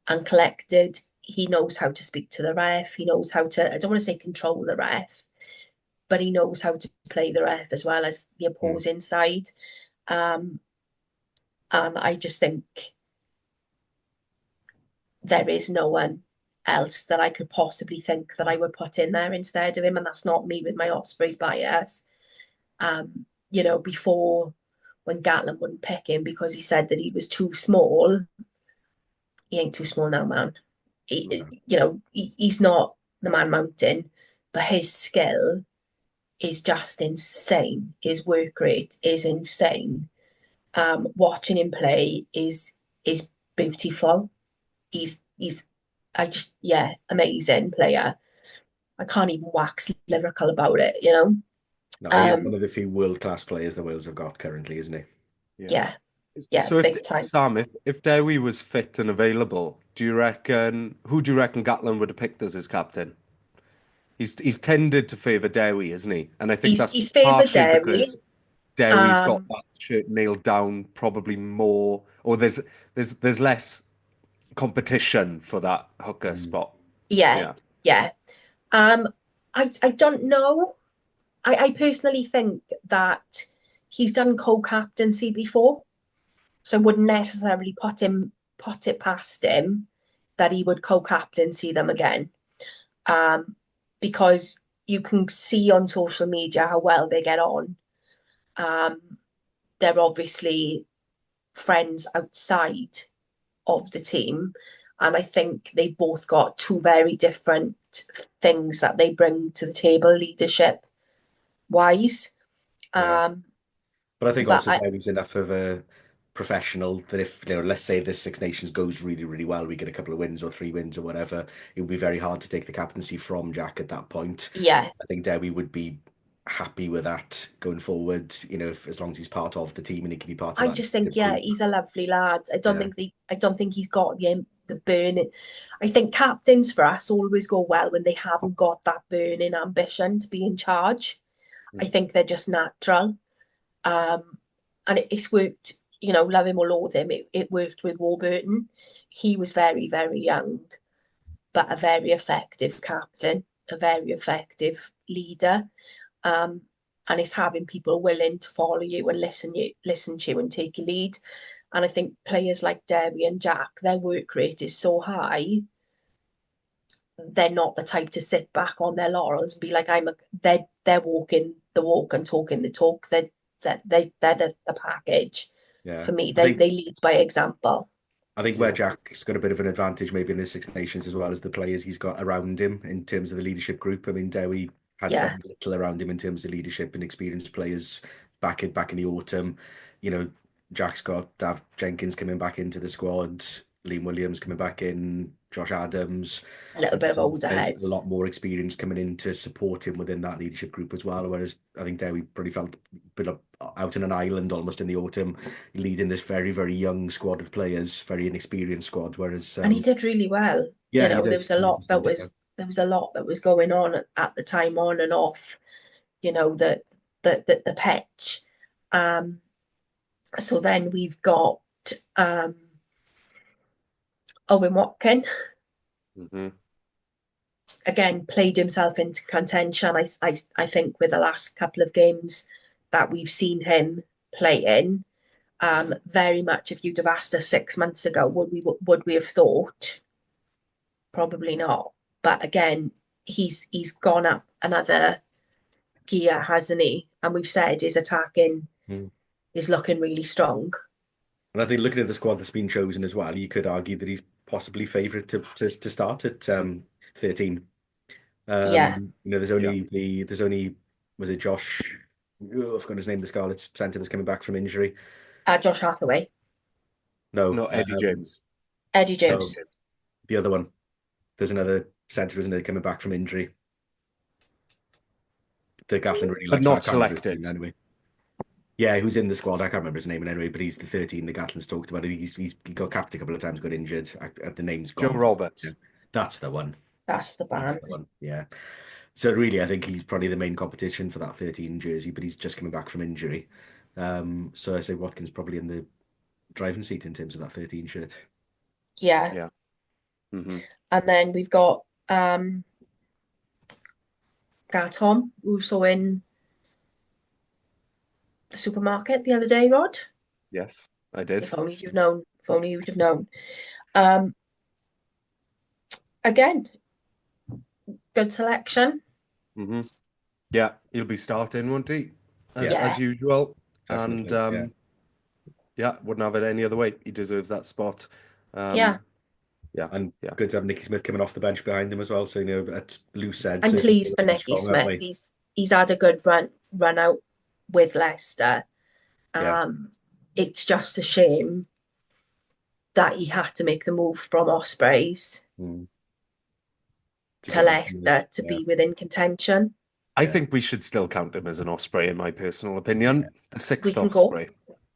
and collected. He knows how to speak to the ref. He knows how to, I don't want to say control the ref, but he knows how to play the ref as well as the mm. opposing side. Um, and I just think there is no one else that I could possibly think that I would put in there instead of him. And that's not me with my Ospreys bias. Before when Gatland wouldn't pick him because he said that he was too small, he ain't too small now, man. He's not the man mountain, but his skill is just insane. His work rate is insane. Watching him play is beautiful. He's amazing player. I can't even wax lyrical about it. No, he is Um, one of the few world-class players the Wales have got currently, isn't he? Yeah. yeah, yeah, So if big time. Sam, if Dewi was fit and available, who do you reckon Gatland would have picked as his captain? He's tended to favour Dewi, isn't he? And I think that's He's favoured partially Derry. because Dewi's got Um, that shirt nailed down probably more, or there's less competition for that hooker Mm. spot. yeah, Yeah. yeah. Um, I don't know. I personally think that he's done co-captaincy before, so I wouldn't necessarily put it past him that he would co-captaincy them again. Because you can see on social media how well they get on. They're obviously friends outside of the team. And I think they both got two very different things that they bring to the table, leadership wise. Yeah. Um, But I think but also Dewi's enough of a professional that if, let's say this Six Nations goes really, really well, we get a couple of wins or 3 wins or whatever, it would be very hard to take the captaincy from Jack at that point. yeah, I think Dewi would be happy with that going forward, if, as long as he's part of the team and he can be part of I that just think, yeah, group. he's a lovely lad. Yeah. I don't think he's got the burning. I think captains for us always go well when they haven't got that burning ambition to be in charge. I Mm. think they're just natural. Um, and it's worked, love him or loathe him, it worked with Warburton. He was very, very young, but a very effective captain, a very effective leader. Um, and it's having people willing to follow you and listen to you and take a lead. And I think players like Debbie and Jack, their work rate is so high, they're not the type to sit back on their laurels and be like, they're walking the walk and talking the talk. They're the package. Yeah. For me, I think they lead by example. I think where Yeah. Jack's got a bit of an advantage maybe in the Six Nations as well as the players he's got around him in terms of the leadership group. I mean, Dewi had Yeah, very little around him in terms of leadership and experienced players back in the autumn. You know, Jack's got Dav Jenkins coming back into the squad, Liam Williams coming back in, Josh Adams. a little bit of older There's a heads. lot more experience coming in to support him within that leadership group as well. Whereas I think Dewi probably felt a bit out in an island almost in the autumn, leading this very, very young squad of players, very inexperienced squad. Whereas, And he did really well. yeah, he There did was a lot that 100%. Yeah. was a lot that was going on at the time, on and off. The pitch. Um, so then we've got um, Owen Watkin Hmm. again played himself into contention. I think with the last couple of games that we've seen him play in, very much. If you'd have asked us 6 months ago, would we have thought? Probably not. But again, he's gone up another gear, hasn't he? And we've said his attacking Mm. is looking really strong. And I think looking at the squad that's been chosen as well, you could argue that he's possibly favourite to start at 13. Yeah, Yeah. There's only was it Josh? Oh, I've forgotten his name. The Scarlet centre that's coming back from injury. Josh Hathaway, No, No, Eddie James. Eddie Eddie James. James. the other one. There's another centre, isn't there, coming back from injury. The Gatland really But likes. I not can't remember his selected. name anyway. Yeah, who's in the squad? I can't remember his name anyway, but he's the 13. The Gatland's talked about it. He got capped a couple of times, got injured. The name's Joe gone. Yeah, Roberts. that's the one. That's the That's ban. the one. Yeah. So really, I think he's probably the main competition for that 13 jersey, but he's just coming back from injury. So I say Watkins probably in the driving seat in terms of that 13 shirt. Yeah. Yeah. Hmm. And then we've got Tom, who saw in the supermarket the other day, Rod. Yes, I did. If only you'd known. If only you'd have known. Um, Again, good selection. Hmm. Yeah, he'll be starting, won't he? As Yeah, Yeah. usual. And definitely. Yeah. yeah, wouldn't have it any other way. He deserves that spot. Yeah. Yeah, And yeah. good to have Nicky Smith coming off the bench behind him as well. So, at loose said, I'm certainly pleased for looking Nicky strong, aren't Smith. we? He's had a good run out with Leicester. Yeah. It's just a shame that he had to make the move from Ospreys Mm. To to get back in Leicester to yeah. be within contention. I Yeah. think we should still count him as an Osprey, in my personal opinion. The We sixth can go. Osprey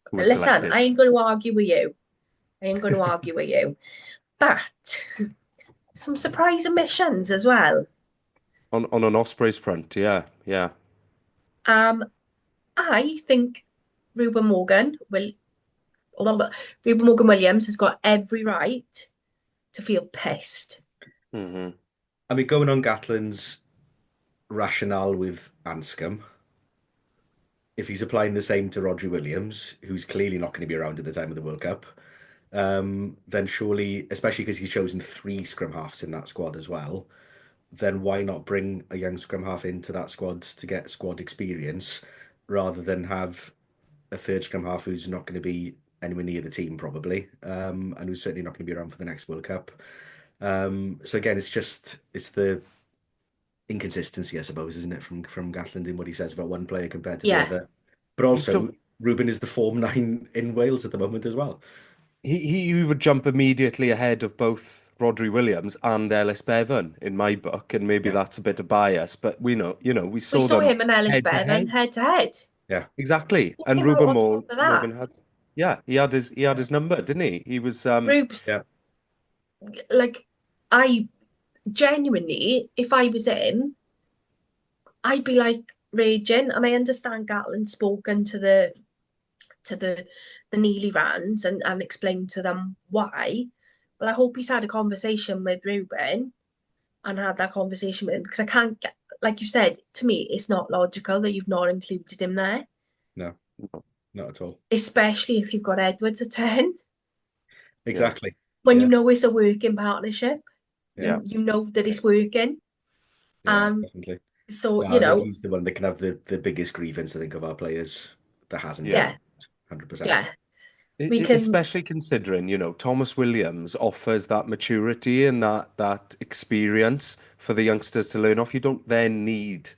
who was Listen, selected. I ain't going to argue with you. I ain't going to argue with you. But some surprise omissions as well. On an Ospreys front, yeah, yeah. I think Ruben Morgan will. Ruben Morgan Williams has got every right to feel pissed. Hmm. I mean, going on Gatland's rationale with Anscombe, if he's applying the same to Rodri Williams, who's clearly not going to be around at the time of the World Cup, then surely, especially because he's chosen 3 scrum halves in that squad as well, then why not bring a young scrum half into that squad to get squad experience rather than have a third scrum half who's not going to be anywhere near the team probably, and who's certainly not going to be around for the next World Cup. So again, it's the inconsistency, I suppose, isn't it, from Gatland in what he says about one player compared to the Yeah. other. But also, Ruben is the Form 9 in Wales at the moment as well. He would jump immediately ahead of both Rodri Williams and Ellis Bevan in my book, and maybe that's a bit of bias, but we We saw saw them him and Ellis head to Bevan head. head to head. Yeah, Exactly. Who And came out Ruben on top of that? Morgan had, yeah, he had his number, didn't he? He was Rubes, yeah, like, I genuinely, if I was him, I'd be like raging. And I understand Gatland spoken to the Neely Rands and explained to them why. But I hope he's had a conversation with Ruben and had that conversation with him, because I can't get, like you said, to me, it's not logical that you've not included him there, no, not at all. especially if you've got Edwards at 10, Exactly. when Yeah, you know it's a working partnership. yeah. You know that it's working. yeah, definitely. So, Well, I think he's the one that can have the biggest grievance, I think, of our players that hasn't Yeah. yeah, 100%. yeah. We can, Especially considering, Thomas Williams offers that maturity and that experience for the youngsters to learn off. You don't then need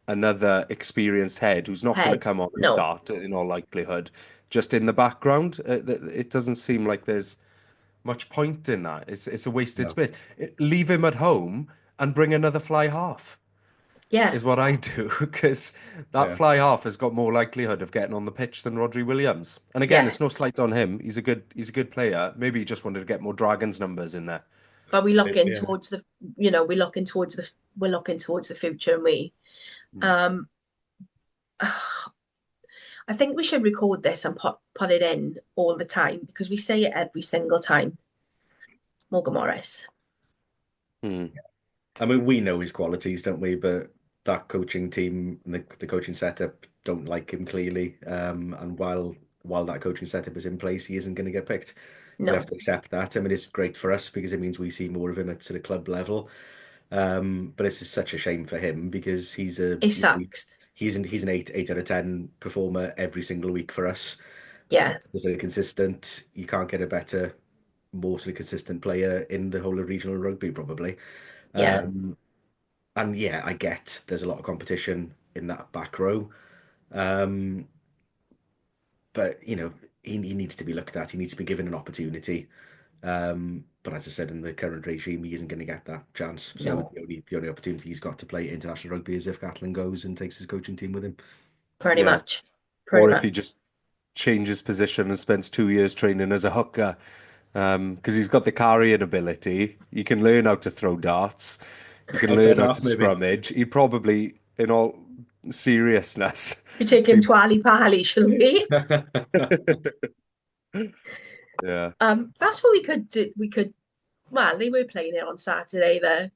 another experienced head who's not going to head. come on and No, start in all likelihood, just in the background. It doesn't seem like there's much point in that. It's a wasted No. space. Leave him at home and bring another fly half yeah, is what I do, because that Yeah. fly half has got more likelihood of getting on the pitch than Rodri Williams. And again, yeah. it's no slight on him. He's a good player. Maybe he just wanted to get more Dragons numbers in there. But we're looking Yeah. towards we're looking towards the future, and we um I think we should record this and put it in all the time, because we say it every single time. Morgan Morris. Hmm. I mean, we know his qualities, don't we? But that coaching team and the coaching setup don't like him clearly. And while that coaching setup is in place, he isn't going to get picked. We No, have to accept that. I mean, it's great for us because it means we see more of him at sort of club level. But it's just such a shame for him because it sucks. he's an eight out of 10 performer every single week for us. Yeah, He's very consistent. You can't get a better, more sort of consistent player in the whole of regional rugby, probably. yeah, Um, and yeah, I get there's a lot of competition in that back row. Um, but he needs to be looked at. He needs to be given an opportunity. But as I said, in the current regime, he isn't going to get that chance. So no, the only opportunity he's got to play international rugby is if Gatland goes and takes his coaching team with him. pretty Yeah. much. Or if he just changes position and spends 2 years training as a hooker, because he's got the carrying ability. He can learn how to throw darts. He can learn Outside how half, to maybe. scrummage. He'd probably, in all seriousness, We take him to Ali Pali, shall we? yeah. That's what we could do. Well, they were playing it on Saturday there.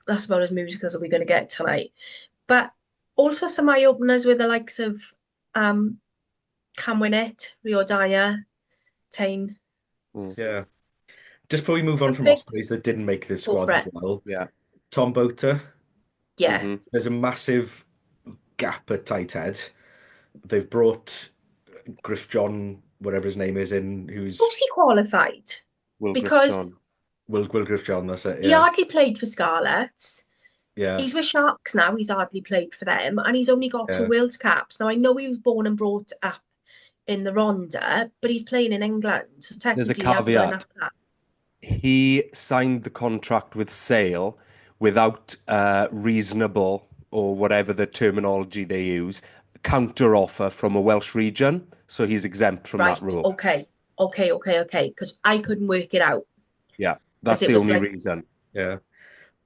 That's about as musical as we're going to get tonight. But also some eye openers with the likes of Cam Winnett, Rio Dyer, Tain. Yeah. Just before we move on from Big Ospreys that didn't make the go squad for as it. well, Yeah. Tom Boter, Yeah. Mhm. there's a massive gap at tight head. They've brought Griff John, whatever his name is, in, who's Was he qualified? Will Because Griffithon. Will Griff John, that's it, he yeah. hardly played for Scarlets. Yeah, He's with Sharks now. He's hardly played for them, and he's only got 2 yeah. World Cups. Now I know he was born and brought up in the Ronda, but he's playing in England, so There's a technically he hasn't got enough caveat. of that. He signed the contract with Sale without reasonable, or whatever the terminology they use, counter offer from a Welsh region. So he's exempt from Right, that rule. okay. Because I couldn't work it out. Yeah, As that's it the was only like, reason. Yeah. He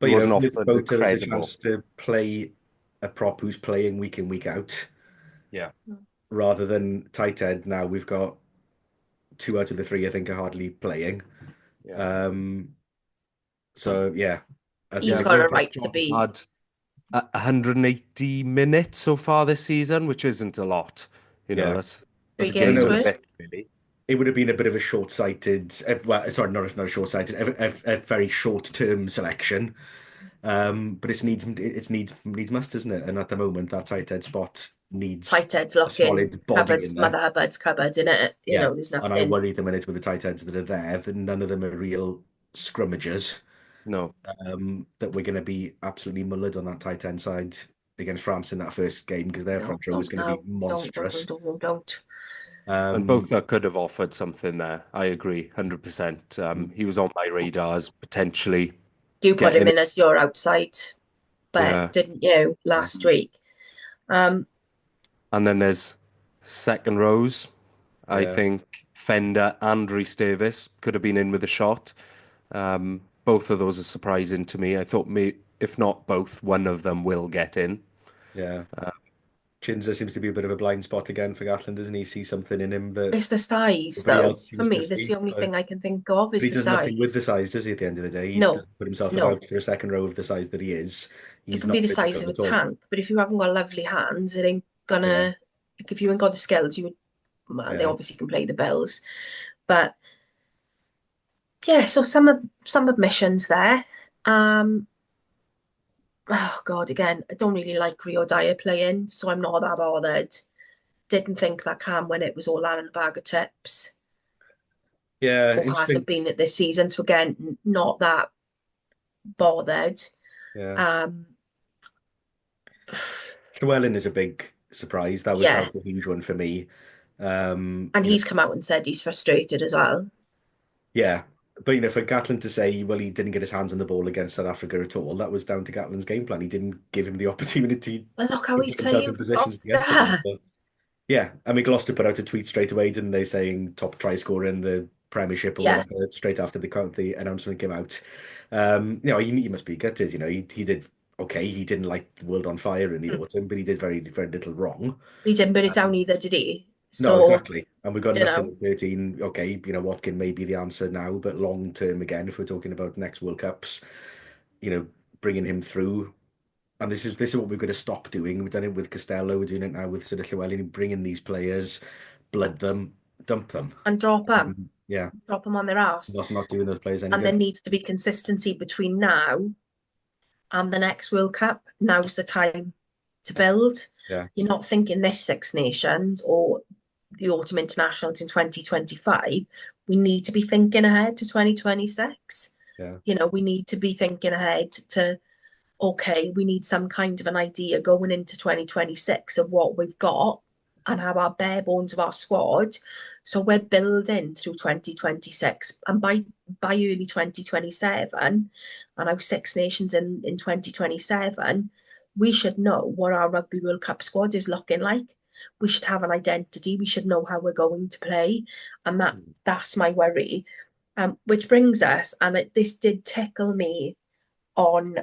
But wasn't with offered a Boter, there's a credible. chance to play a prop who's playing week in, week out, Yeah. rather than tight head. Now we've got 2 out of the 3, I think, are hardly playing. Yeah. So yeah, I he's think got a Will right to John's be. had 180 minutes so far this season, which isn't a lot. Yeah. That's 3 a games game and a worth. bit, really. it would have been a bit of a short-sighted, well, sorry, not a short-sighted, a very short-term selection. But it needs must, isn't it? And at the moment, that tight head spot needs Tight heads a locking, solid body cupboard, in there. Mother Hubbard's cupboard, in it. Yeah, There's and I nothing. worry the minute with the tight heads that are there that none of them are real scrummagers. No. That we're going to be absolutely mullered on that tight end side against France in that first game because their No, front row is don't going to be now. monstrous. Don't. And Um, both could have offered something there. I agree, 100%. He was on my radar as potentially You put him getting, in as your outside bet, yeah. didn't you, last week? Um, And then there's second rows. I yeah, think Fender and Rhys Davies could have been in with a shot. Both of those are surprising to me. I thought if not both, one of them will get in. yeah. Chinza seems to be a bit of a blind spot again for Gatland, doesn't he? See something in him that it's the size, everybody though. else For seems to me, that's see. the only thing I can think of But is he the does nothing with the size. size, does he? At the end of the day, he No, doesn't put himself no. about for a second row of the size that he is. It He's could be not the size of physical a at all. tank, but if you haven't got lovely hands, it ain't Yeah, gonna. Like, if you ain't got the skills, you would. Well, they yeah, obviously can play the bills, but yeah. So some admissions there. Um, oh God, again, I don't really like Rio Dyer playing, so I'm not that bothered. Didn't think that Cam when it was all out in a bag of chips, yeah. or hasn't Interesting. been it this season. So again, not that bothered. Yeah, Um, Llewellyn is a big surprise. That yeah, was a huge one for me. and You know, he's come out and said he's frustrated as well. yeah. But for Gatland to say, well, he didn't get his hands on the ball against South Africa at all, that was down to Gatland's game plan. He didn't give him the opportunity But look how to he's put himself playing in for positions to get the ball. Gloucester. So, yeah, I mean, Gloucester put out a tweet straight away, didn't they, saying top try scorer in the Premiership or Yeah, whatever, straight after the announcement came out. He must be gutted. He did okay. He didn't light the world on fire in the mm. autumn, but he did very, very little wrong. He didn't put it down either, did he? No, So, exactly. And we've got you nothing know, at 13. Okay, Watkin may be the answer now, but long term again, if we're talking about next World Cups, you know, bringing him through. And this is what we're going to stop doing. We've done it with Costello, we're doing it now with Sir Llewellyn, bringing these players, blood them, dump them. and Yeah, drop them on their ass. not doing those players any And there good. needs to be consistency between now and the next World Cup. Now's the time to build. Yeah, You're not thinking this Six Nations or the Autumn Internationals in 2025. We need to be thinking ahead to 2026. yeah. We need to be thinking ahead to, okay, we need some kind of an idea going into 2026 of what we've got and have our bare bones of our squad. So we're building through 2026. And by early 2027, and our Six Nations in 2027, we should know what our Rugby World Cup squad is looking like. We should have an identity. We should know how we're going to play. And that's my worry. Which brings us, and this did tickle me on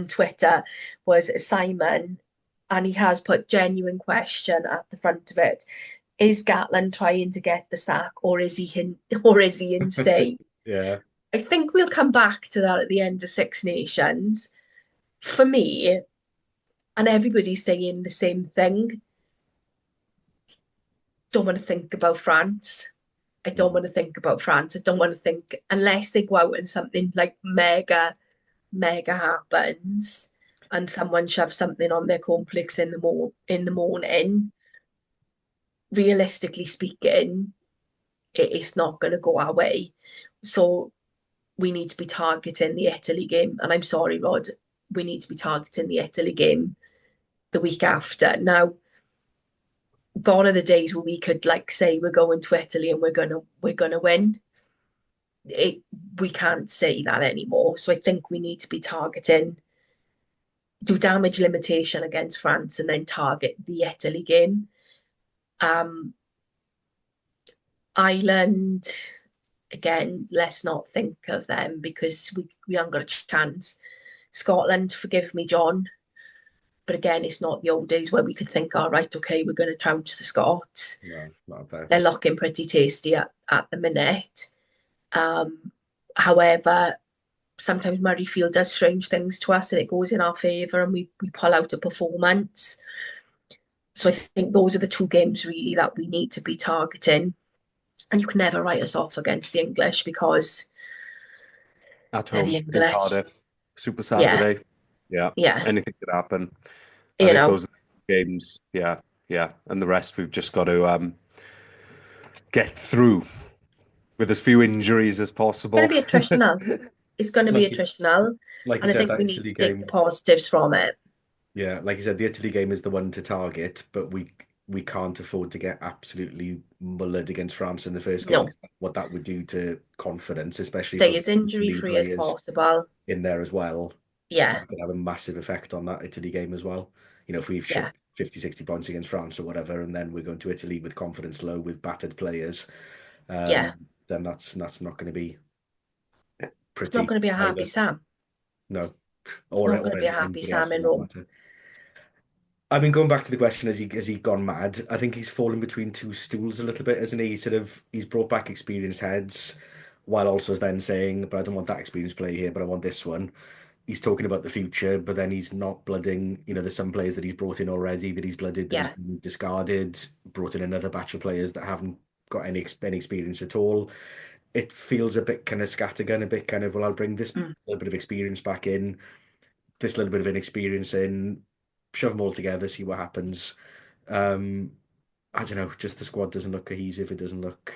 Twitter, was Simon, and he has put genuine question at the front of it. Is Gatland trying to get the sack, or is he insane? Yeah, I think we'll come back to that at the end of Six Nations. For me, and everybody's saying the same thing. Don't want to think about France. I don't want to think about France. I don't want to think unless they go out and something like mega happens and someone shoves something on their cornflakes in the morning. Realistically speaking, it's not going to go our way. So we need to be targeting the Italy game. And I'm sorry, Rod, we need to be targeting the Italy game the week after. Now, gone are the days where we could say we're going to Italy and we're gonna win. We can't say that anymore. So I think we need to be targeting, do damage limitation against France, and then target the Italy game. Ireland, again, let's not think of them because we haven't got a chance. Scotland, forgive me, John, but again, it's not the old days where we could think, all right, okay, we're going to trounced the Scots. no, not bad. They're looking pretty tasty at the minute. However, sometimes Murrayfield does strange things to us and it goes in our favour and we pull out a performance. So I think those are the two games really that we need to be targeting. And you can never write us off against the English because At they're the home in English. Cardiff, Super Yeah, Saturday. Yeah, yeah. anything could happen. I You think know, those are the games. Yeah, yeah, and the rest we've just got to get through with as few injuries as going possible. to be attritional. It's going to be Like you, attritional. like you And I said, think that we need Italy to take the game. positives from it. Yeah, like you said, the Italy game is the one to target, but we can't afford to get absolutely mullered against France in the first game. No, 'Cause what that would do to confidence, especially if stay we're as putting injury new free as players possible. in there as well, Yeah, that could have a massive effect on that Italy game as well. If we yeah, ship 50, 60 points against France or whatever, and then we're going to Italy with confidence low, with battered players, yeah. then that's not going to be It's not pretty going to be a happy either. Sam. No, It's not going to or be a happy anybody else Sam for in that Rome. matter. I mean, going back to the question, has he gone mad? I think he's fallen between two stools a little bit, isn't he? He's brought back experienced heads, while also then saying, "But I don't want that experienced player here, but I want this one." He's talking about the future, but then he's not blooding. There's some players that he's brought in already that he's blooded, that he's Yeah. discarded, brought in another batch of players that haven't got any experience at all. It feels a bit kind of scattergun, a bit kind of, well, I'll bring this Mm. little bit of experience back in, this little bit of inexperience in, shove them all together, see what happens. Um, I don't know, just the squad doesn't look cohesive. It doesn't look,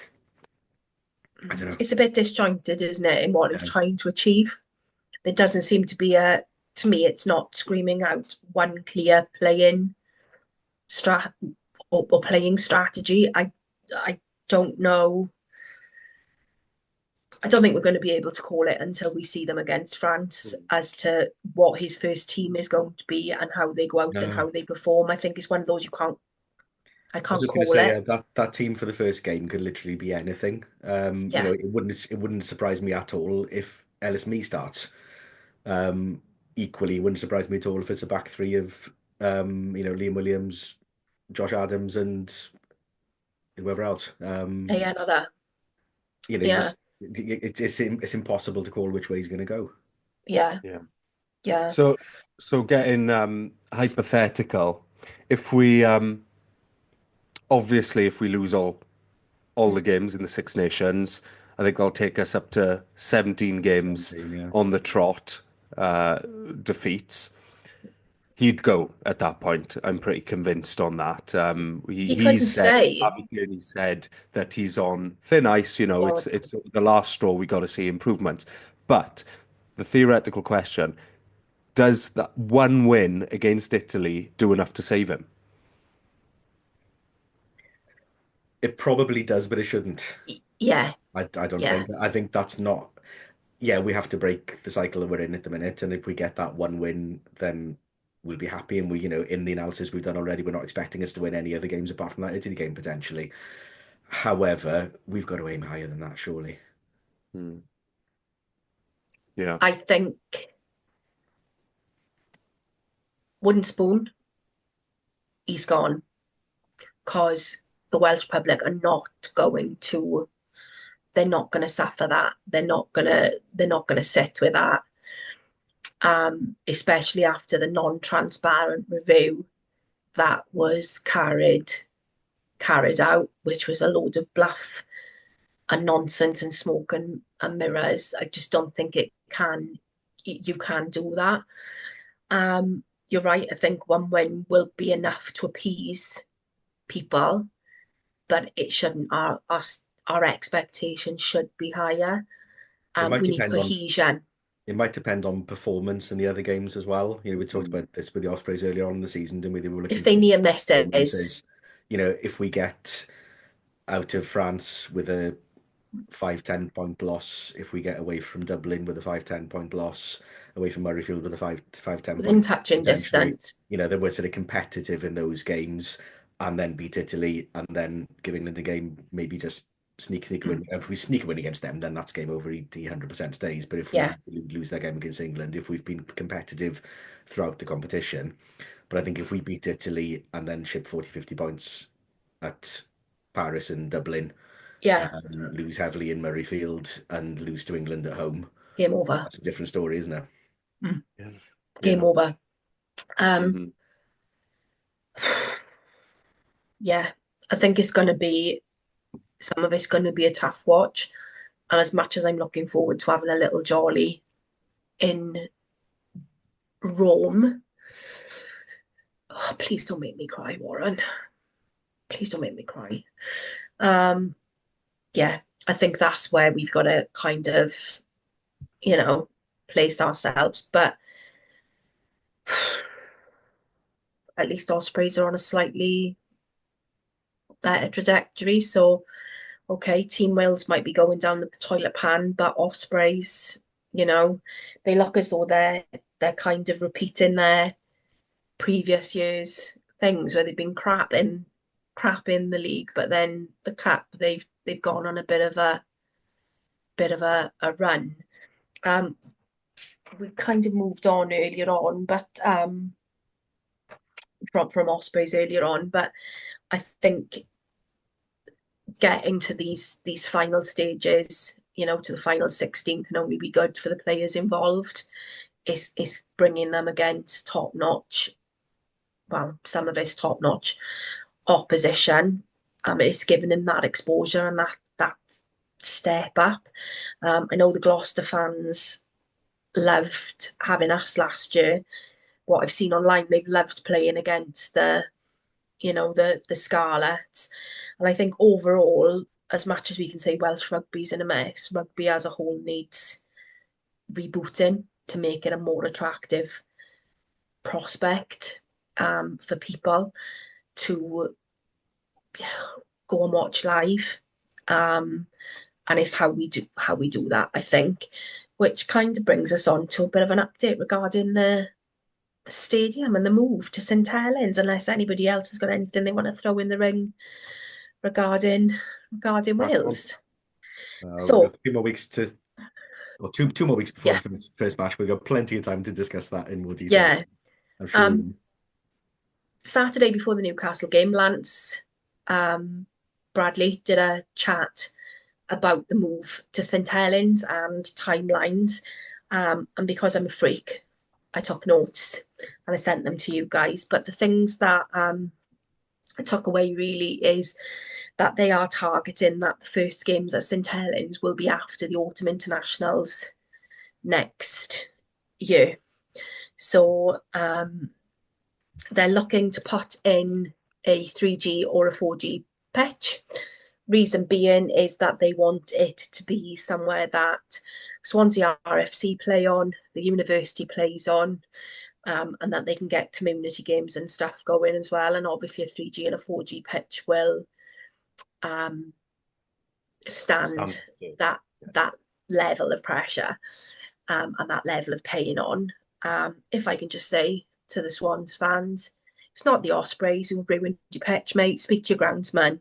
I don't know. It's a bit disjointed, isn't it, in what it's Yeah. trying to achieve? There doesn't seem to be to me, it's not screaming out one clear playing strat or playing strategy. I don't know. I don't think we're going to be able to call it until we see them against France as to what his first team is going to be and how they go out and No. how they perform. I think it's one of those I I was can't just going to call say it. that team for the first game could literally be anything. Yeah, It wouldn't surprise me at all if Ellis Mee starts. Um, Equally, it wouldn't surprise me at all if it's a back three of Liam Williams, Josh Adams, and whoever else. yeah, another. You Yeah, just it's impossible to call which way he's going to go. yeah, Yeah. yeah. So getting hypothetical, if we obviously if we lose all the games in the Six Nations, I think that'll take us up to 17 games 17, yeah. on the trot, uh, defeats. He'd go at that point. I'm pretty convinced on that. He He's couldn't said, stay. he said that he's on thin ice. Yeah, It's the last straw. We got to see improvements. But the theoretical question: does that one win against Italy do enough to save him? It probably does, but it shouldn't. yeah, I don't yeah. think. I think that's not. Yeah, we have to break the cycle that we're in at the minute, and if we get that one win, then we'll be happy. And in the analysis we've done already, we're not expecting us to win any other games apart from that Italy game potentially. However, we've got to aim higher than that, surely. Hmm. Yeah. I think wooden spoon, he's gone because the Welsh public are not going to. They're not going to suffer that. They're not going to sit with that. Especially after the non-transparent review that was carried out, which was a load of bluff and nonsense and smoke and mirrors. I just don't think you can do that. You're right. I think one win will be enough to appease people, but it shouldn't. Our expectations should be higher. It might We need depend on cohesion. it might depend on performance in the other games as well. We talked Hmm. about this with the Ospreys earlier on in the season, didn't we? They were If looking they for near misses, performances. If we get out of France with a 5-10 point loss, if we get away from Dublin with a 5-10 point loss, away from Murrayfield with a 5-10 within point touching potentially, distance, they were sort of competitive in those games and then beat Italy and then give England a game, maybe just sneak win. If we sneak a win against them, then that's game over. He 100% stays. But if yeah, we lose that game against England, if we've been competitive throughout the competition, but I think if we beat Italy and then ship 40, 50 points at Paris and Dublin, yeah, lose heavily in Murrayfield and lose to England at home. game over. That's a different story, isn't it? Yeah. Game Yeah. over. Um, Hmm. yeah, I think some of it's going to be a tough watch. And as much as I'm looking forward to having a little jolly in Rome, oh, please don't make me cry, Warren. Please don't make me cry. Um, yeah, I think that's where we've got to kind of, place ourselves. But at least Ospreys are on a slightly better trajectory. So, okay, Team Wales might be going down the toilet pan, but Ospreys, they look as though they're kind of repeating their previous years' things where they've been crap in the league, but then the cup they've gone on a bit of a run. We kind of moved on earlier on, but from Ospreys earlier on, but I think getting to these final stages, to the final 16 can only be good for the players involved. It's bringing them against top notch, well, some of it's top notch opposition. It's giving them that exposure and that step up. I know the Gloucester fans loved having us last year. What I've seen online, they've loved playing against the Scarlets. And I think overall, as much as we can say Welsh rugby's in a mess, rugby as a whole needs rebooting to make it a more attractive prospect for people to go and watch live. And it's how we do that, I think, which kind of brings us on to a bit of an update regarding the stadium and the move to St Helens, unless anybody else has got anything they want to throw in the ring regarding Wales. We've So got a few more weeks two more weeks before yeah, the first match. We've got plenty of time to discuss that in more detail. yeah. I'm sure. Saturday before the Newcastle game, Lance Bradley did a chat about the move to St Helens and timelines. And because I'm a freak, I took notes and I sent them to you guys. But the things that I took away really is that they are targeting that the first games at St Helens will be after the autumn internationals next year. So they're looking to put in a 3G or a 4G pitch. Reason being is that they want it to be somewhere that Swansea RFC play on, the university plays on, and that they can get community games and stuff going as well. And obviously a 3G and a 4G pitch will stand that level of pressure and that level of paying on. If I can just say to the Swans fans, it's not the Ospreys who've ruined your pitch, mate. Speak to your groundsman.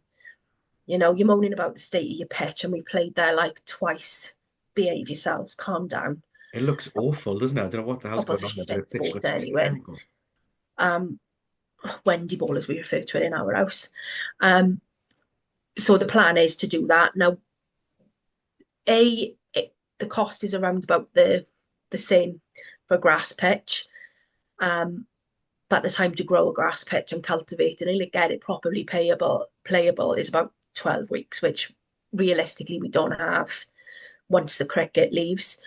You're moaning about the state of your pitch, and we've played there like twice. Behave yourselves. Calm down. It looks awful, doesn't it? I don't know what the hell's going on there, but the pitch looks terrible. Wendy ball, as we refer to it in our house. So the plan is to do that. Now, the cost is around about the same for a grass pitch. But the time to grow a grass pitch and cultivate it and get it properly playable is about 12 weeks, which realistically we don't have once the cricket leaves.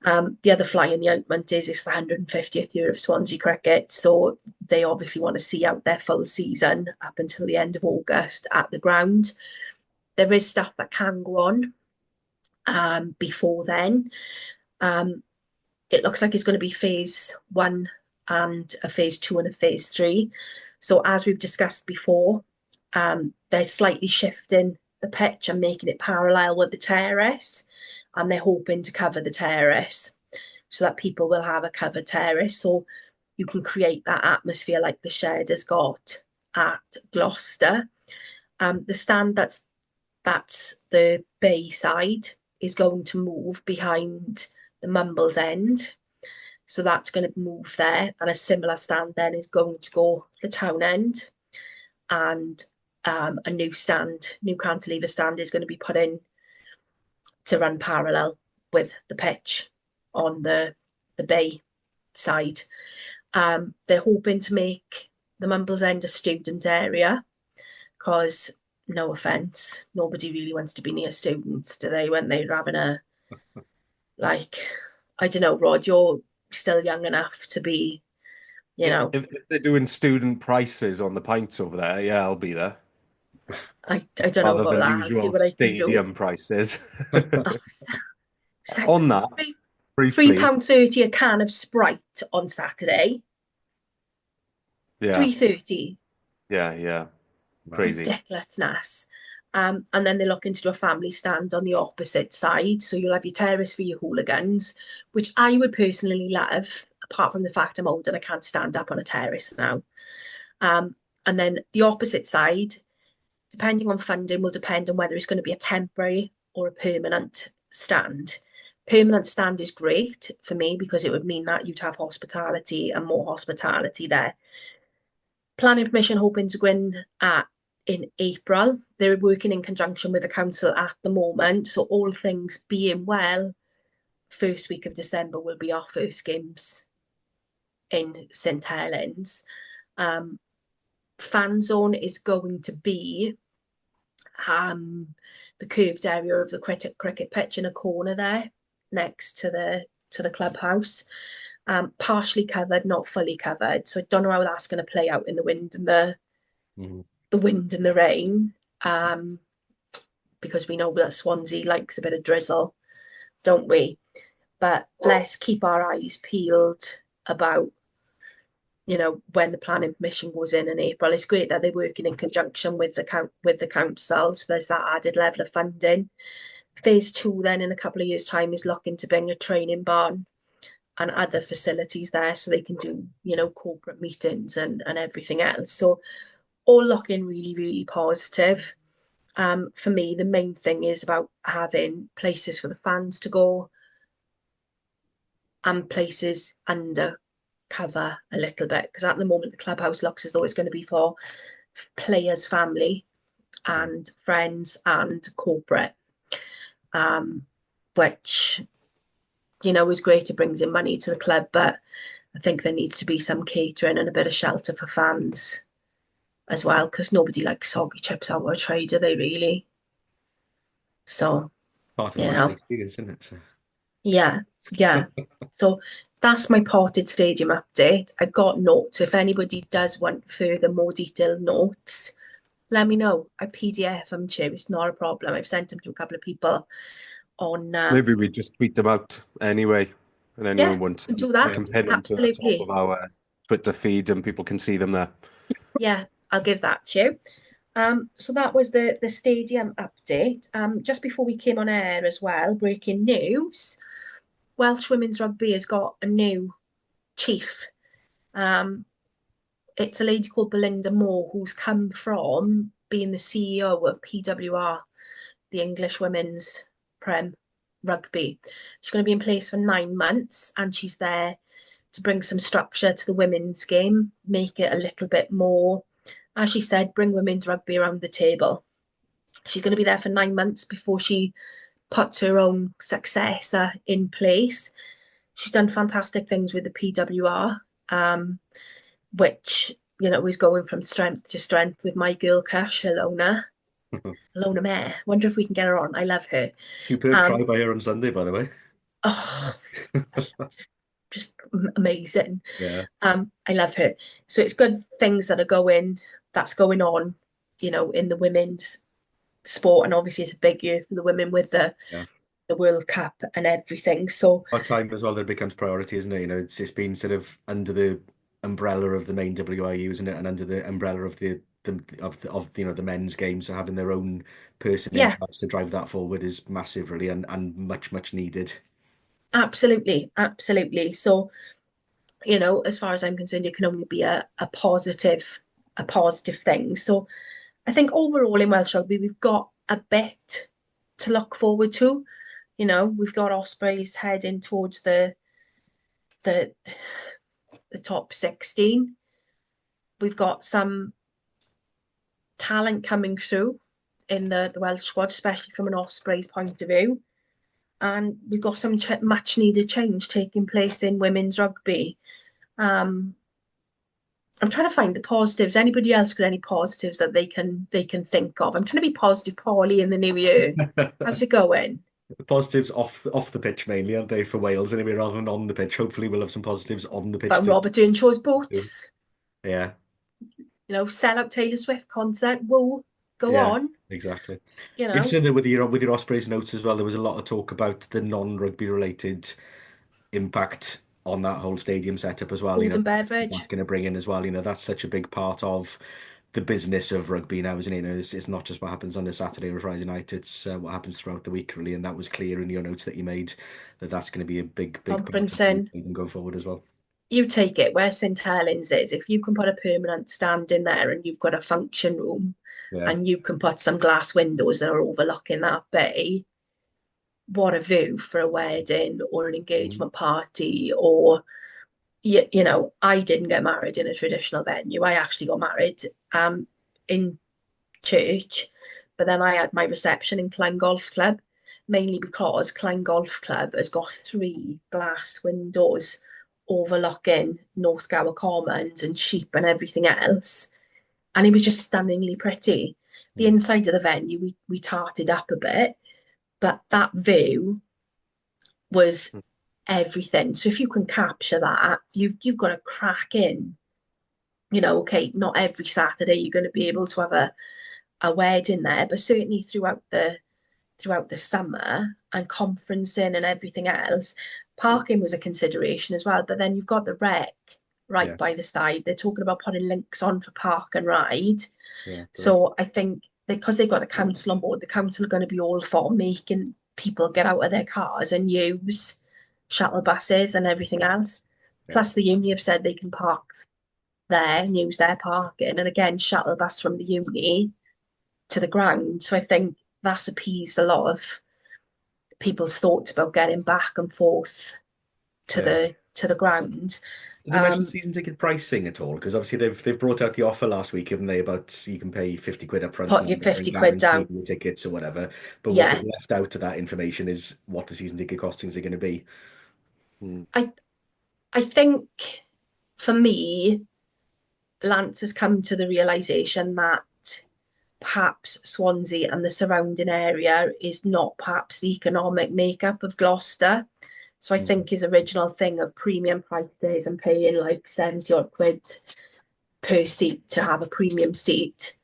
The other fly in the ointment is it's the 150th year of Swansea cricket, so they obviously want to see out their full season up until the end of August at the ground. There is stuff that can go on before then. It looks like it's going to be phase 1 and a phase 2 and a phase 3. So as we've discussed before, they're slightly shifting the pitch and making it parallel with the terrace, and they're hoping to cover the terrace so that people will have a covered terrace, so you can create that atmosphere like the Shed has got at Gloucester. The stand that's the bay side is going to move behind the Mumbles end. So that's going to move there, and a similar stand then is going to go the town end, and a new cantilever stand is going to be put in to run parallel with the pitch on the bay side. They're hoping to make the Mumbles end a student area, because, no offence, nobody really wants to be near students, do they, when they're having a, like, I don't know, Rod, you're still young enough to be, you know, If they're doing student prices on the pints over there, yeah, I'll be there. I don't know Rather about than that. I'll see usual what I can do. stadium prices. Oh, so, On that, three briefly, pound thirty a can of Sprite on Saturday. yeah, 3.30. yeah, Wow. crazy. Ridiculousness. And then they're looking to do a family stand on the opposite side. So you'll have your terrace for your hooligans, which I would personally love, apart from the fact I'm old and I can't stand up on a terrace now. And then the opposite side, depending on funding, will depend on whether it's going to be a temporary or a permanent stand. Permanent stand is great for me because it would mean that you'd have hospitality and more hospitality there. Planning permission hoping to go in April. They're working in conjunction with the council at the moment. So all things being well, first week of December will be our first games in St Helens. Fan zone is going to be the curved area of the cricket pitch in a corner there next to the clubhouse. Partially covered, not fully covered. So I don't know how that's going to play out in the wind and the wind and the rain. Because we know that Swansea likes a bit of drizzle, don't we? But let's keep our eyes peeled about, when the planning permission goes in April. It's great that they're working in conjunction with the council, so there's that added level of funding. Phase 2 then in a couple of years' time is looking to bring a training barn and other facilities there so they can do, corporate meetings and everything else. So all looking really, really positive. For me, the main thing is about having places for the fans to go and places under cover a little bit, because at the moment the clubhouse looks as though it's going to be for players' family and friends and corporate, which is great. It brings in money to the club, but I think there needs to be some catering and a bit of shelter for fans as well, because nobody likes soggy chips out of a tray, do they really? So Part of the match experience, isn't it? So. Yeah. So that's my potted stadium update. I've got notes. If anybody does want further, more detailed notes, let me know. I PDF them to you. It's not a problem. I've sent them to a couple of people on. Maybe we just tweet them out anyway, and anyone wants them, do we that. can pin them to the top Absolutely. of our Twitter feed, and people can see them there. Yeah, I'll give that to you. So that was the stadium update. Just before we came on air as well, breaking news. Welsh women's rugby has got a new chief. It's a lady called Belinda Moore, who's come from being the CEO of PWR, the English Women's Prem Rugby. She's going to be in place for 9 months, and she's there to bring some structure to the women's game, make it a little bit more, as she said, bring women's rugby around the table. She's going to be there for 9 months before she puts her own successor in place. She's done fantastic things with the PWR, which, is going from strength to strength with my girl crush, Alona Mare. Wonder if we can get her on. I love her. Superb try by her on Sunday, by the way. Oh, just amazing. Yeah. I love her. So it's good things that's going on, in the women's sport, and obviously it's a big year for the women with the World Cup and everything. So our time as well that becomes priority, isn't it? It's been sort of under the umbrella of the main WIU, isn't it? And under the umbrella of the men's game. So having their own person in charge to drive that forward is massive, really, and much needed. Absolutely. So, as far as I'm concerned, it can only be a positive thing. So I think overall in Welsh rugby, we've got a bit to look forward to. We've got Ospreys heading towards the top 16. We've got some talent coming through in the Welsh squad, especially from an Ospreys point of view. And we've got some much needed change taking place in women's rugby. I'm trying to find the positives. Anybody else got any positives that they can think of? I'm trying to be positive, Polly, in the new year. How's it going? The positives off the pitch mainly, aren't they, for Wales anyway, rather than on the pitch. Hopefully we'll have some positives on the pitch About to Robert Earnshaw's do. boots, Yeah, sell out Taylor Swift concert. Whoa, go yeah, on, exactly. you know, Interesting that with your Ospreys notes as well, there was a lot of talk about the non-rugby related impact on that whole stadium setup as well. food and That's beverage. going to bring in as well. That's such a big part of the business of rugby now, isn't it? It's not just what happens on a Saturday or a Friday night. It's what happens throughout the week, really. And that was clear in your notes that you made that that's going to be a big part of Conferencing. them going forward as well. You take it where St Helens is. If you can put a permanent stand in there and you've got a function room Yeah. and you can put some glass windows that are overlooking that bay, what a view for a wedding or an Mhm. engagement party. Or I didn't get married in a traditional venue. I actually got married in church, but then I had my reception in Klein Golf Club, mainly because Klein Golf Club has got three glass windows overlooking North Gower Commons and sheep and everything else. And it was just stunningly pretty. The Mm. inside of the venue, we tarted up a bit, but that view was everything. So if you can capture that, you've got to crack in. Okay, not every Saturday you're going to be able to have a wedding there, but certainly throughout the summer and conferencing and everything else, parking was a consideration as well. But then you've got the wreck right Yeah, by the side. They're talking about putting links on for park and ride. yeah, brilliant. So I think because they've got the council on board, the council are going to be all for making people get out of their cars and use shuttle buses and everything else. Yeah. Plus, the uni have said they can park there and use their parking, and again, shuttle bus from the uni to the ground. So I think that's appeased a lot of people's thoughts about getting back and forth to Yeah. the ground. Did they mention Um, season ticket pricing at all? Because obviously they've brought out the offer last week, haven't they? About you can pay 50 quid up front put now your and 50 quid guarantee down. your tickets or whatever. But what they've Yeah, left out of that information is what the season ticket costings are going to be. Mm. I I think for me, Lance has come to the realization that perhaps Swansea and the surrounding area is not perhaps the economic makeup of Gloucester. So I Mhm. think his original thing of premium prices and paying like 70 odd quid per seat to have a premium seat,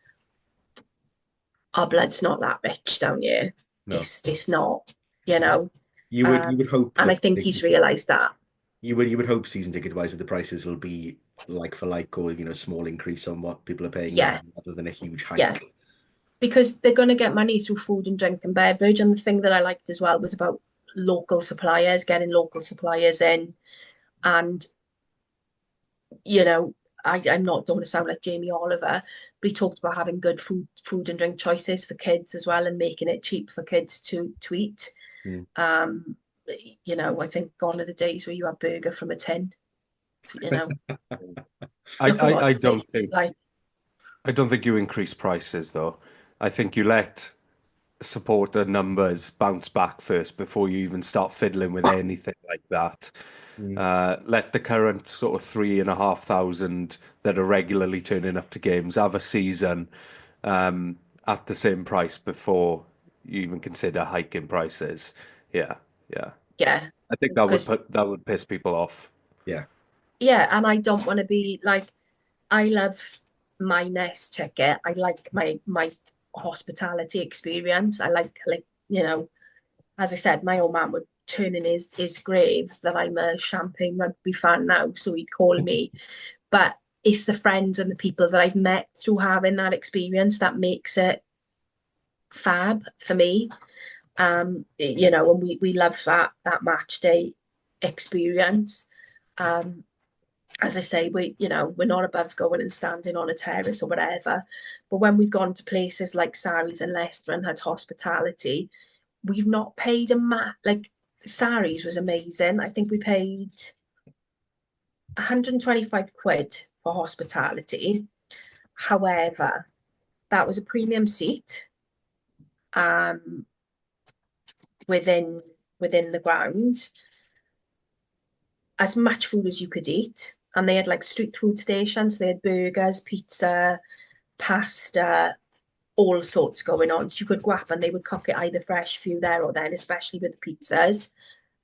our blood's not that rich down here. No. It's not, you know. You would hope And I that think he's realised that. you would hope season ticket wise that the prices will be like for like or small increase on what people are paying now Yeah, rather than a huge yeah. hike. Because they're going to get money through food and drink and beverage. And the thing that I liked as well was about local suppliers, getting local suppliers in. And, you know, I'm not don't want to sound like Jamie Oliver, but he talked about having good food and drink choices for kids as well and making it cheap for kids to eat. Mm. Um, I think gone are the days where you have burger from a tin. You know, I, look at I, what I the don't place is think like. I don't think you increase prices though. I think you let supporter numbers bounce back first before you even start fiddling with anything like that. Mm. Let the current sort of 3,500 that are regularly turning up to games have a season at the same price before you even consider hiking prices. Yeah, yeah. Yeah, I think because that would piss people off. Yeah. yeah, and I don't want to be like I love my nest ticket. I like my hospitality experience. I like as I said, my old man would turn in his grave that I'm a champagne rugby fan now, so he'd call me. But it's the friends and the people that I've met through having that experience that makes it fab for me. And we love that match day experience. Um, as I say, we're not above going and standing on a terrace or whatever. But when we've gone to places like Sarries and Leicester and had hospitality, we've not paid like Sarries was amazing. I think we paid 125 quid for hospitality. However, that was a premium seat um, within the ground, as much food as you could eat. and they had like street food stations. They had burgers, pizza, pasta, all sorts going on. So you could go up and they would cook it either fresh for you there or then, especially with the pizzas.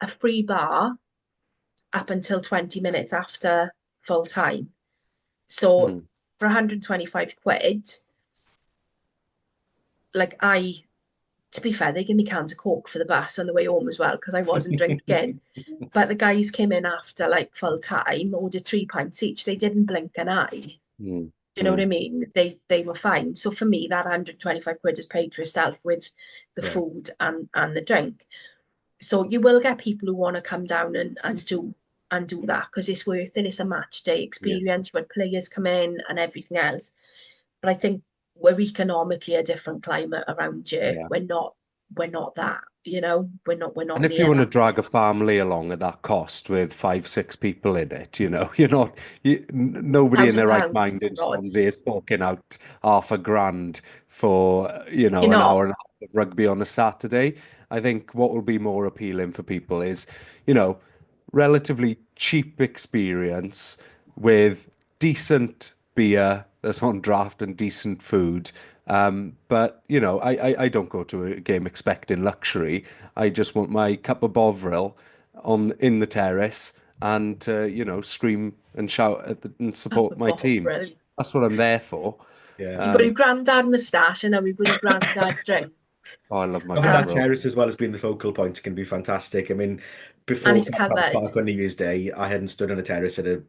A free bar up until 20 minutes after full time. So Mm. for 125 quid, like to be fair, they gave me cans of Coke for the bus on the way home as well because I wasn't drinking. But the guys came in after like full time, ordered 3 pints each. They didn't blink an eye. Mm. Do you know what I mean? They were fine. So for me, that 125 quid is paid for itself with the food and the drink. So you will get people who want to come down and do that because it's worth it. It's a match day experience. You had players come in and everything else. But I think we're economically a different climate around here. Yeah. We're not that, you know, we're not And if you want to drag a family along at that cost with 5, 6 people in it, you're not, nobody in their right mind in Swansea is forking out £500 for, an hour and a half of rugby on a Saturday. I think what will be more appealing for people is, relatively cheap experience with decent beer that's on draft and decent food. But I don't go to a game expecting luxury. I just want my cup of Bovril in the terrace and scream and shout and support my team. That's what I'm there for. Yeah. You've got your granddad moustache and then we've got your granddad drink. Oh, I love my that terrace as well as being the focal point can be fantastic. I mean, before Park on New Year's Day, I hadn't stood on a terrace at a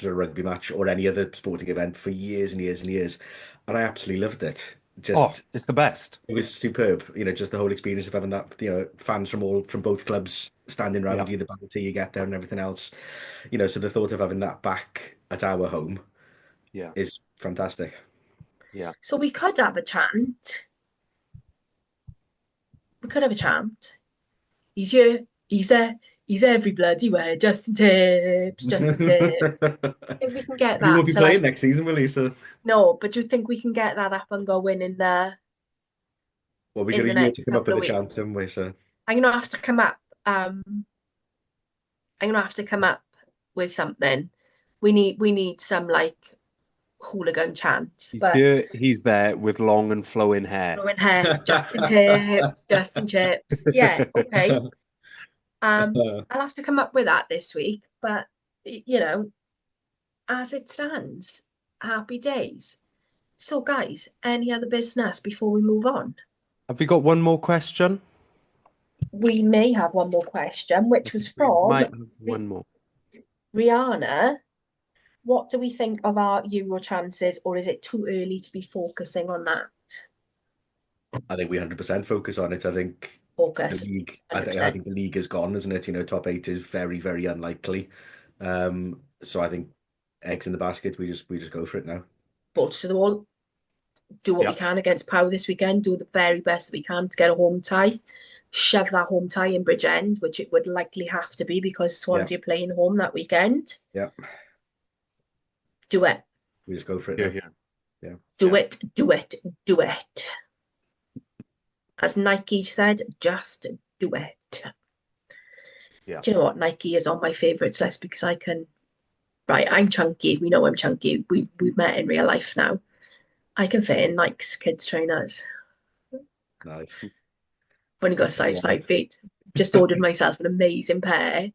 rugby match or any other sporting event for years and years and years, and I absolutely loved it. It's the best. It was superb. Just the whole experience of having that, fans from both clubs standing around you, the banter you get there, and everything else. So the thought of having that back at our home, is fantastic. Yeah. So we could have a chant. We could have a chant. He's here. He's there. He's every bloody where. Justin Tips. Justin Tips. I think we can get that. He won't be playing next season, will he? So no, but do you think we can get that up and going in the? Well, we got a year to come up with a chant, haven't we? So I'm gonna have to come up. I'm gonna have to come up with something. We need some like hooligan chants. He's there with long and flowing hair. Flowing hair, Justin Tips, Justin Chips. Yeah, okay. I'll have to come up with that this week, but as it stands, happy days. So, guys, any other business before we move on? Have we got one more question? We may have one more question, which was from might have one more. Rihanna. What do we think of our Euro chances, or is it too early to be focusing on that? I think we 100% focus on it. I think focus. The league. I think the league is gone, isn't it? Top 8 is very, very unlikely. So I think eggs in the basket. We just go for it now. Bolts to the wall. Do what we can against Power this weekend. Do the very best we can to get a home tie. Shove that home tie in Bridgend, which it would likely have to be because Swansea are playing home that weekend. Yeah. Do it. We just go for it. Yeah. Do it. As Nike said, just do it. Yeah. Do you know what? Nike is on my favourites list because I can. Right, I'm chunky. We know I'm chunky. We've met in real life now. I can fit in Nike's kids trainers. Nice. When you got a size 5 feet. Just ordered myself an amazing pair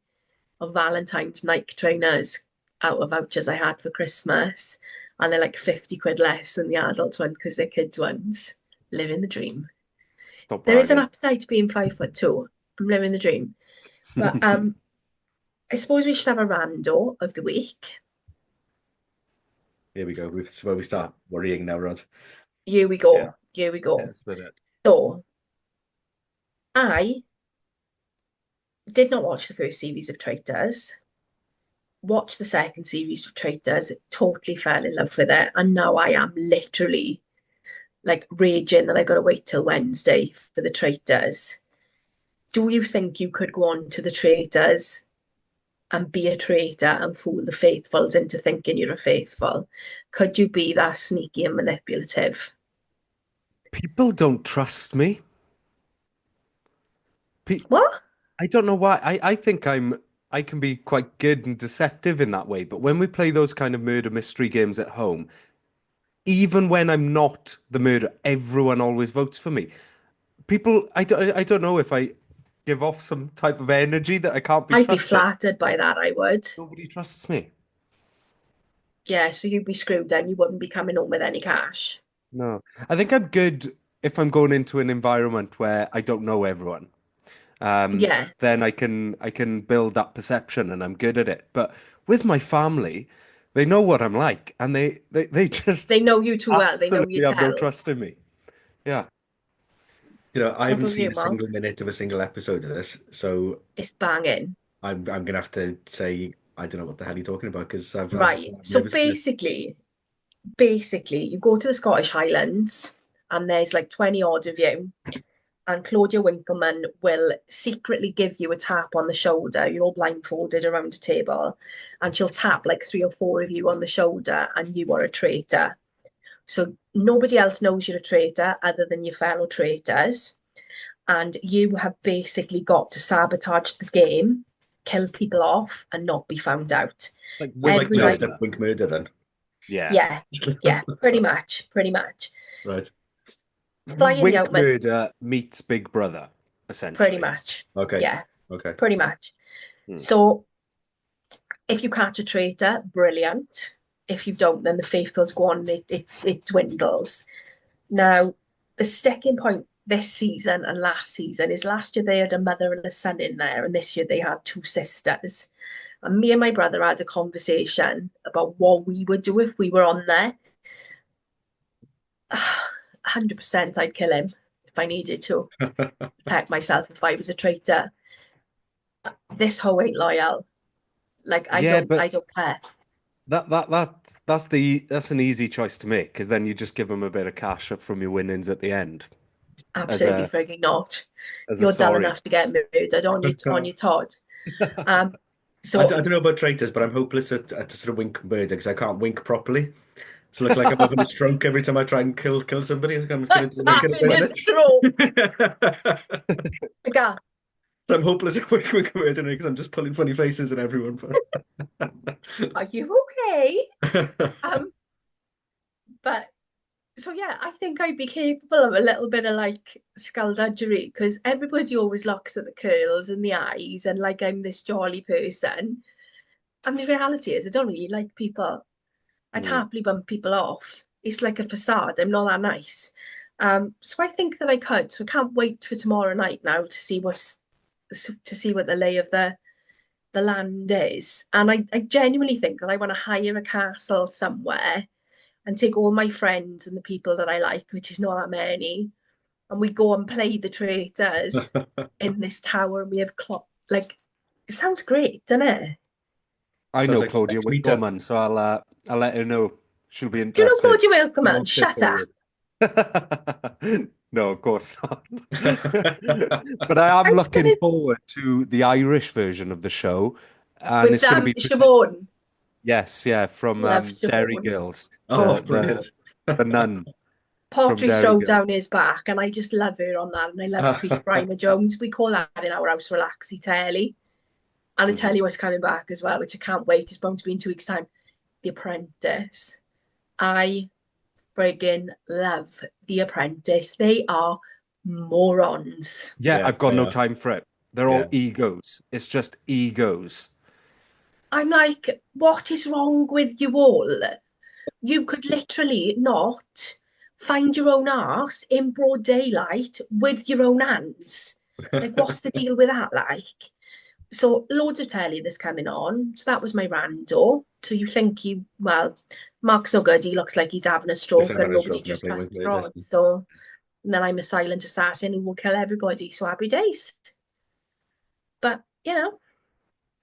of Valentine's Nike trainers out of vouchers I had for Christmas, and they're like 50 quid less than the adult one because they're kids ones. Living the dream. There is an upside to being 5'2". I'm living the dream. But I suppose we should have a rando of the week. Here we go. It's where we start worrying now, Rod. Here we go. Here we go. Yes, with it. So I did not watch the first series of Traitors. Watched the second series of Traitors, totally fell in love with it, and now I am literally like raging that I got to wait till Wednesday for the Traitors. Do you think you could go on to the Traitors and be a traitor and fool the faithfuls into thinking you're a faithful? Could you be that sneaky and manipulative? People don't trust me. What? I don't know why. I think I'm I can be quite good and deceptive in that way. But when we play those kind of murder mystery games at home, even when I'm not the murderer, everyone always votes for me. People, I don't know if I give off some type of energy that I can't be I'd be trusted. flattered by that, I would. Nobody trusts me. Yeah, so you'd be screwed then. You wouldn't be coming home with any cash. No, I think I'm good if I'm going into an environment where I don't know everyone. Yeah, Then I can build that perception and I'm good at it. But with my family, they know what I'm like, and they just they know you too well. They know your absolutely have no tells. trust in me. Yeah. I What haven't about seen you, a Mark? single minute of a single episode of this, so It's banging. I'm gonna have to say I don't know what the hell you're talking about because Right. I've So never seen it. basically, you go to the Scottish Highlands and there's like 20 odd of you, and Claudia Winkleman will secretly give you a tap on the shoulder. You're all blindfolded around a table, and she'll tap like three or four of you on the shoulder, and you are a traitor. So nobody else knows you're a traitor other than your fellow traitors. And you have basically got to sabotage the game, kill people off, and not be found out. Like Like Wink Every night, first up Murder. Wink Murder then. Yeah. yeah, yeah, pretty much. Right. Flying the Wink outman, Murder meets Big Brother, pretty essentially. much. Okay. Yeah, Okay. pretty much. Hmm. So if you catch a traitor, brilliant. If you don't, then the faithfuls go on, it dwindles. Now, the sticking point this season and last season is last year they had a mother and a son in there, and this year they had two sisters. And me and my brother had a conversation about what we would do if we were on there. 100% I'd kill him if I needed to protect myself if I was a traitor. This hoe ain't loyal. Like Yeah, I but don't care. that's an easy choice to make because then you just give them a bit of cash from your winnings at the end as Absolutely a frigging not. as a You're dull sorry. enough to get murdered on your Todd. Um, I so don't know about traitors, but I'm hopeless at sort of Wink Murder because I can't wink properly. So look like I'm having a stroke every time I try and kill somebody. I'm gonna do any kind of having a business. stroke. Like, So I'm hopeless at Wink Murder because I'm just pulling funny faces at everyone. are you okay? Um, but so yeah, I think I'd be capable of a little bit of like skullduggery because everybody always looks at the curls and the eyes and like I'm this jolly person. And the reality is I don't really like people. I'd Hmm. happily bump people off. It's like a facade. I'm not that nice. So I think that I could. So I can't wait for tomorrow night now to see what the lay of the land is. And I genuinely think that I want to hire a castle somewhere and take all my friends and the people that I like, which is not that many, and we go and play the traitors in this tower, and we have like it sounds great, doesn't it? I Sounds know like the Claudia next meetup. Winkleman, so I'll let her know she'll be Do you know interested. Claudia I Wilkerman? won't say Shut up. forward. No, of course not. But I am I was looking gonna forward to the Irish version of the show, and with it's going to be Siobhan. yes, yeah, from Love Dairy Siobhan. Girls, Oh, the brilliant. the nun from Pottery Dairy throw Girls. down his back, and I just love her on that. And I love Chris Mhm. Brymer Jones. We call that in our house Relaxy Telly. And I tell you what's coming back as well, which I can't wait. It's going to be in 2 weeks' time. The Apprentice. I friggin' love The Apprentice. They are morons. Yeah, Yeah, I've got they no are. time for it. They're Yeah. all egos. It's just egos. I'm like, what is wrong with you all? You could literally not find your own arse in broad daylight with your own hands. Like, what's the deal with that? Like, so loads of telly that's coming on. So that was my rando. So you think well, Mark's so good, he looks like he's having a Looks stroke like I'm and having a nobody stroke and I'm just playing passed Wink his Murder. rod. So and then I'm a silent assassin who will kill everybody. So happy days. But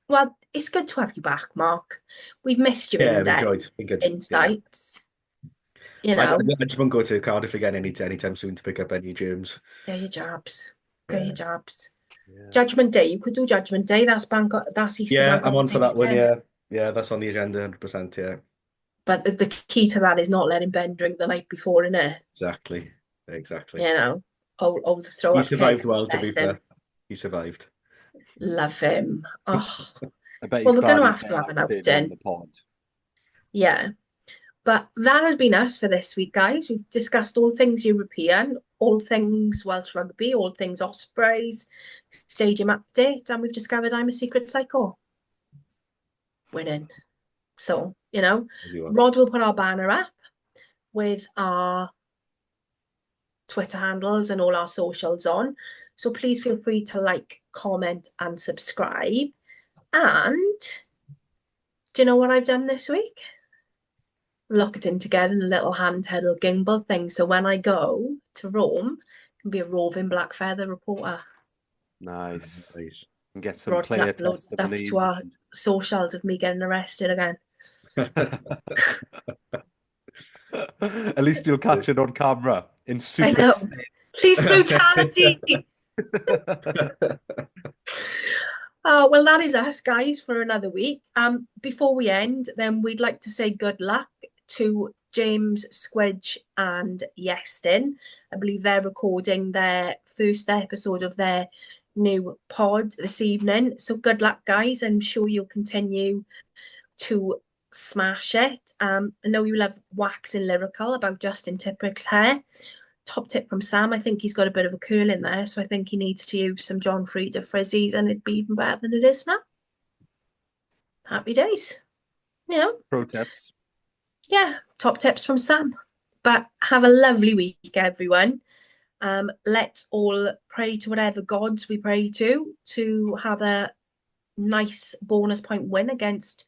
well, it's good to have you back, Mark. We've missed your Yeah, I've in-depth enjoyed. Been good. Yeah. insights. I just won't go to Cardiff again anytime soon to pick up any germs. Get your jobs. Get your Yeah. jobs. Yeah. Judgment Day. You could do Judgment Day. That's Easter Yeah, bank I'm on for holiday that one. weekend. Yeah. Yeah, that's on the agenda 100%. Yeah. But the key to that is not letting Ben drink the night before, innit? Exactly. Exactly. You know, old throw He up keg. survived well, to Bless be him. fair. He survived. Love him. Oh, I bet Well, he's we're going glad to he's have to got have an Aberdeen on outing. the pod. Yeah. But that has been us for this week, guys. We've discussed all things European, all things Welsh rugby, all things Ospreys, stadium update, and we've discovered I'm a secret psycho. Winning. So, Rod will put our banner up with our Twitter handles and all our socials on. So please feel free to like, comment, and subscribe. And do you know what I've done this week? Locked in together in a little handheld gimbal thing. So when I go to Rome, I can be a roving black feather reporter. Nice. Nice. And get some Rod can player upload stuff testimonies. to our socials of me getting arrested again. At least you'll catch it on camera in I super know. state. Police brutality. Well, that is us, guys, for another week. Before we end, then we'd like to say good luck to James, Squidge, and Yestin. I believe they're recording their first episode of their new pod this evening. So good luck, guys. I'm sure you'll continue to smash it. I know you love waxing lyrical about Justin Tipuric's hair. Top tip from Sam. I think he's got a bit of a curl in there, so I think he needs to use some John Frieda frizzies, and it'd be even better than it is now. Happy days. Pro tips. Yeah, top tips from Sam. But have a lovely week, everyone. Let's all pray to whatever gods we pray to have a nice bonus point win against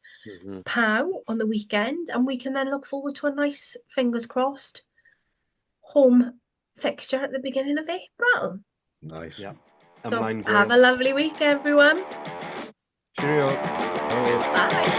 Pau on the weekend, and we can then look forward to a nice, fingers crossed, home fixture at the beginning of April. Nice. Yeah. So have a lovely week, everyone. Cheerio. Bye.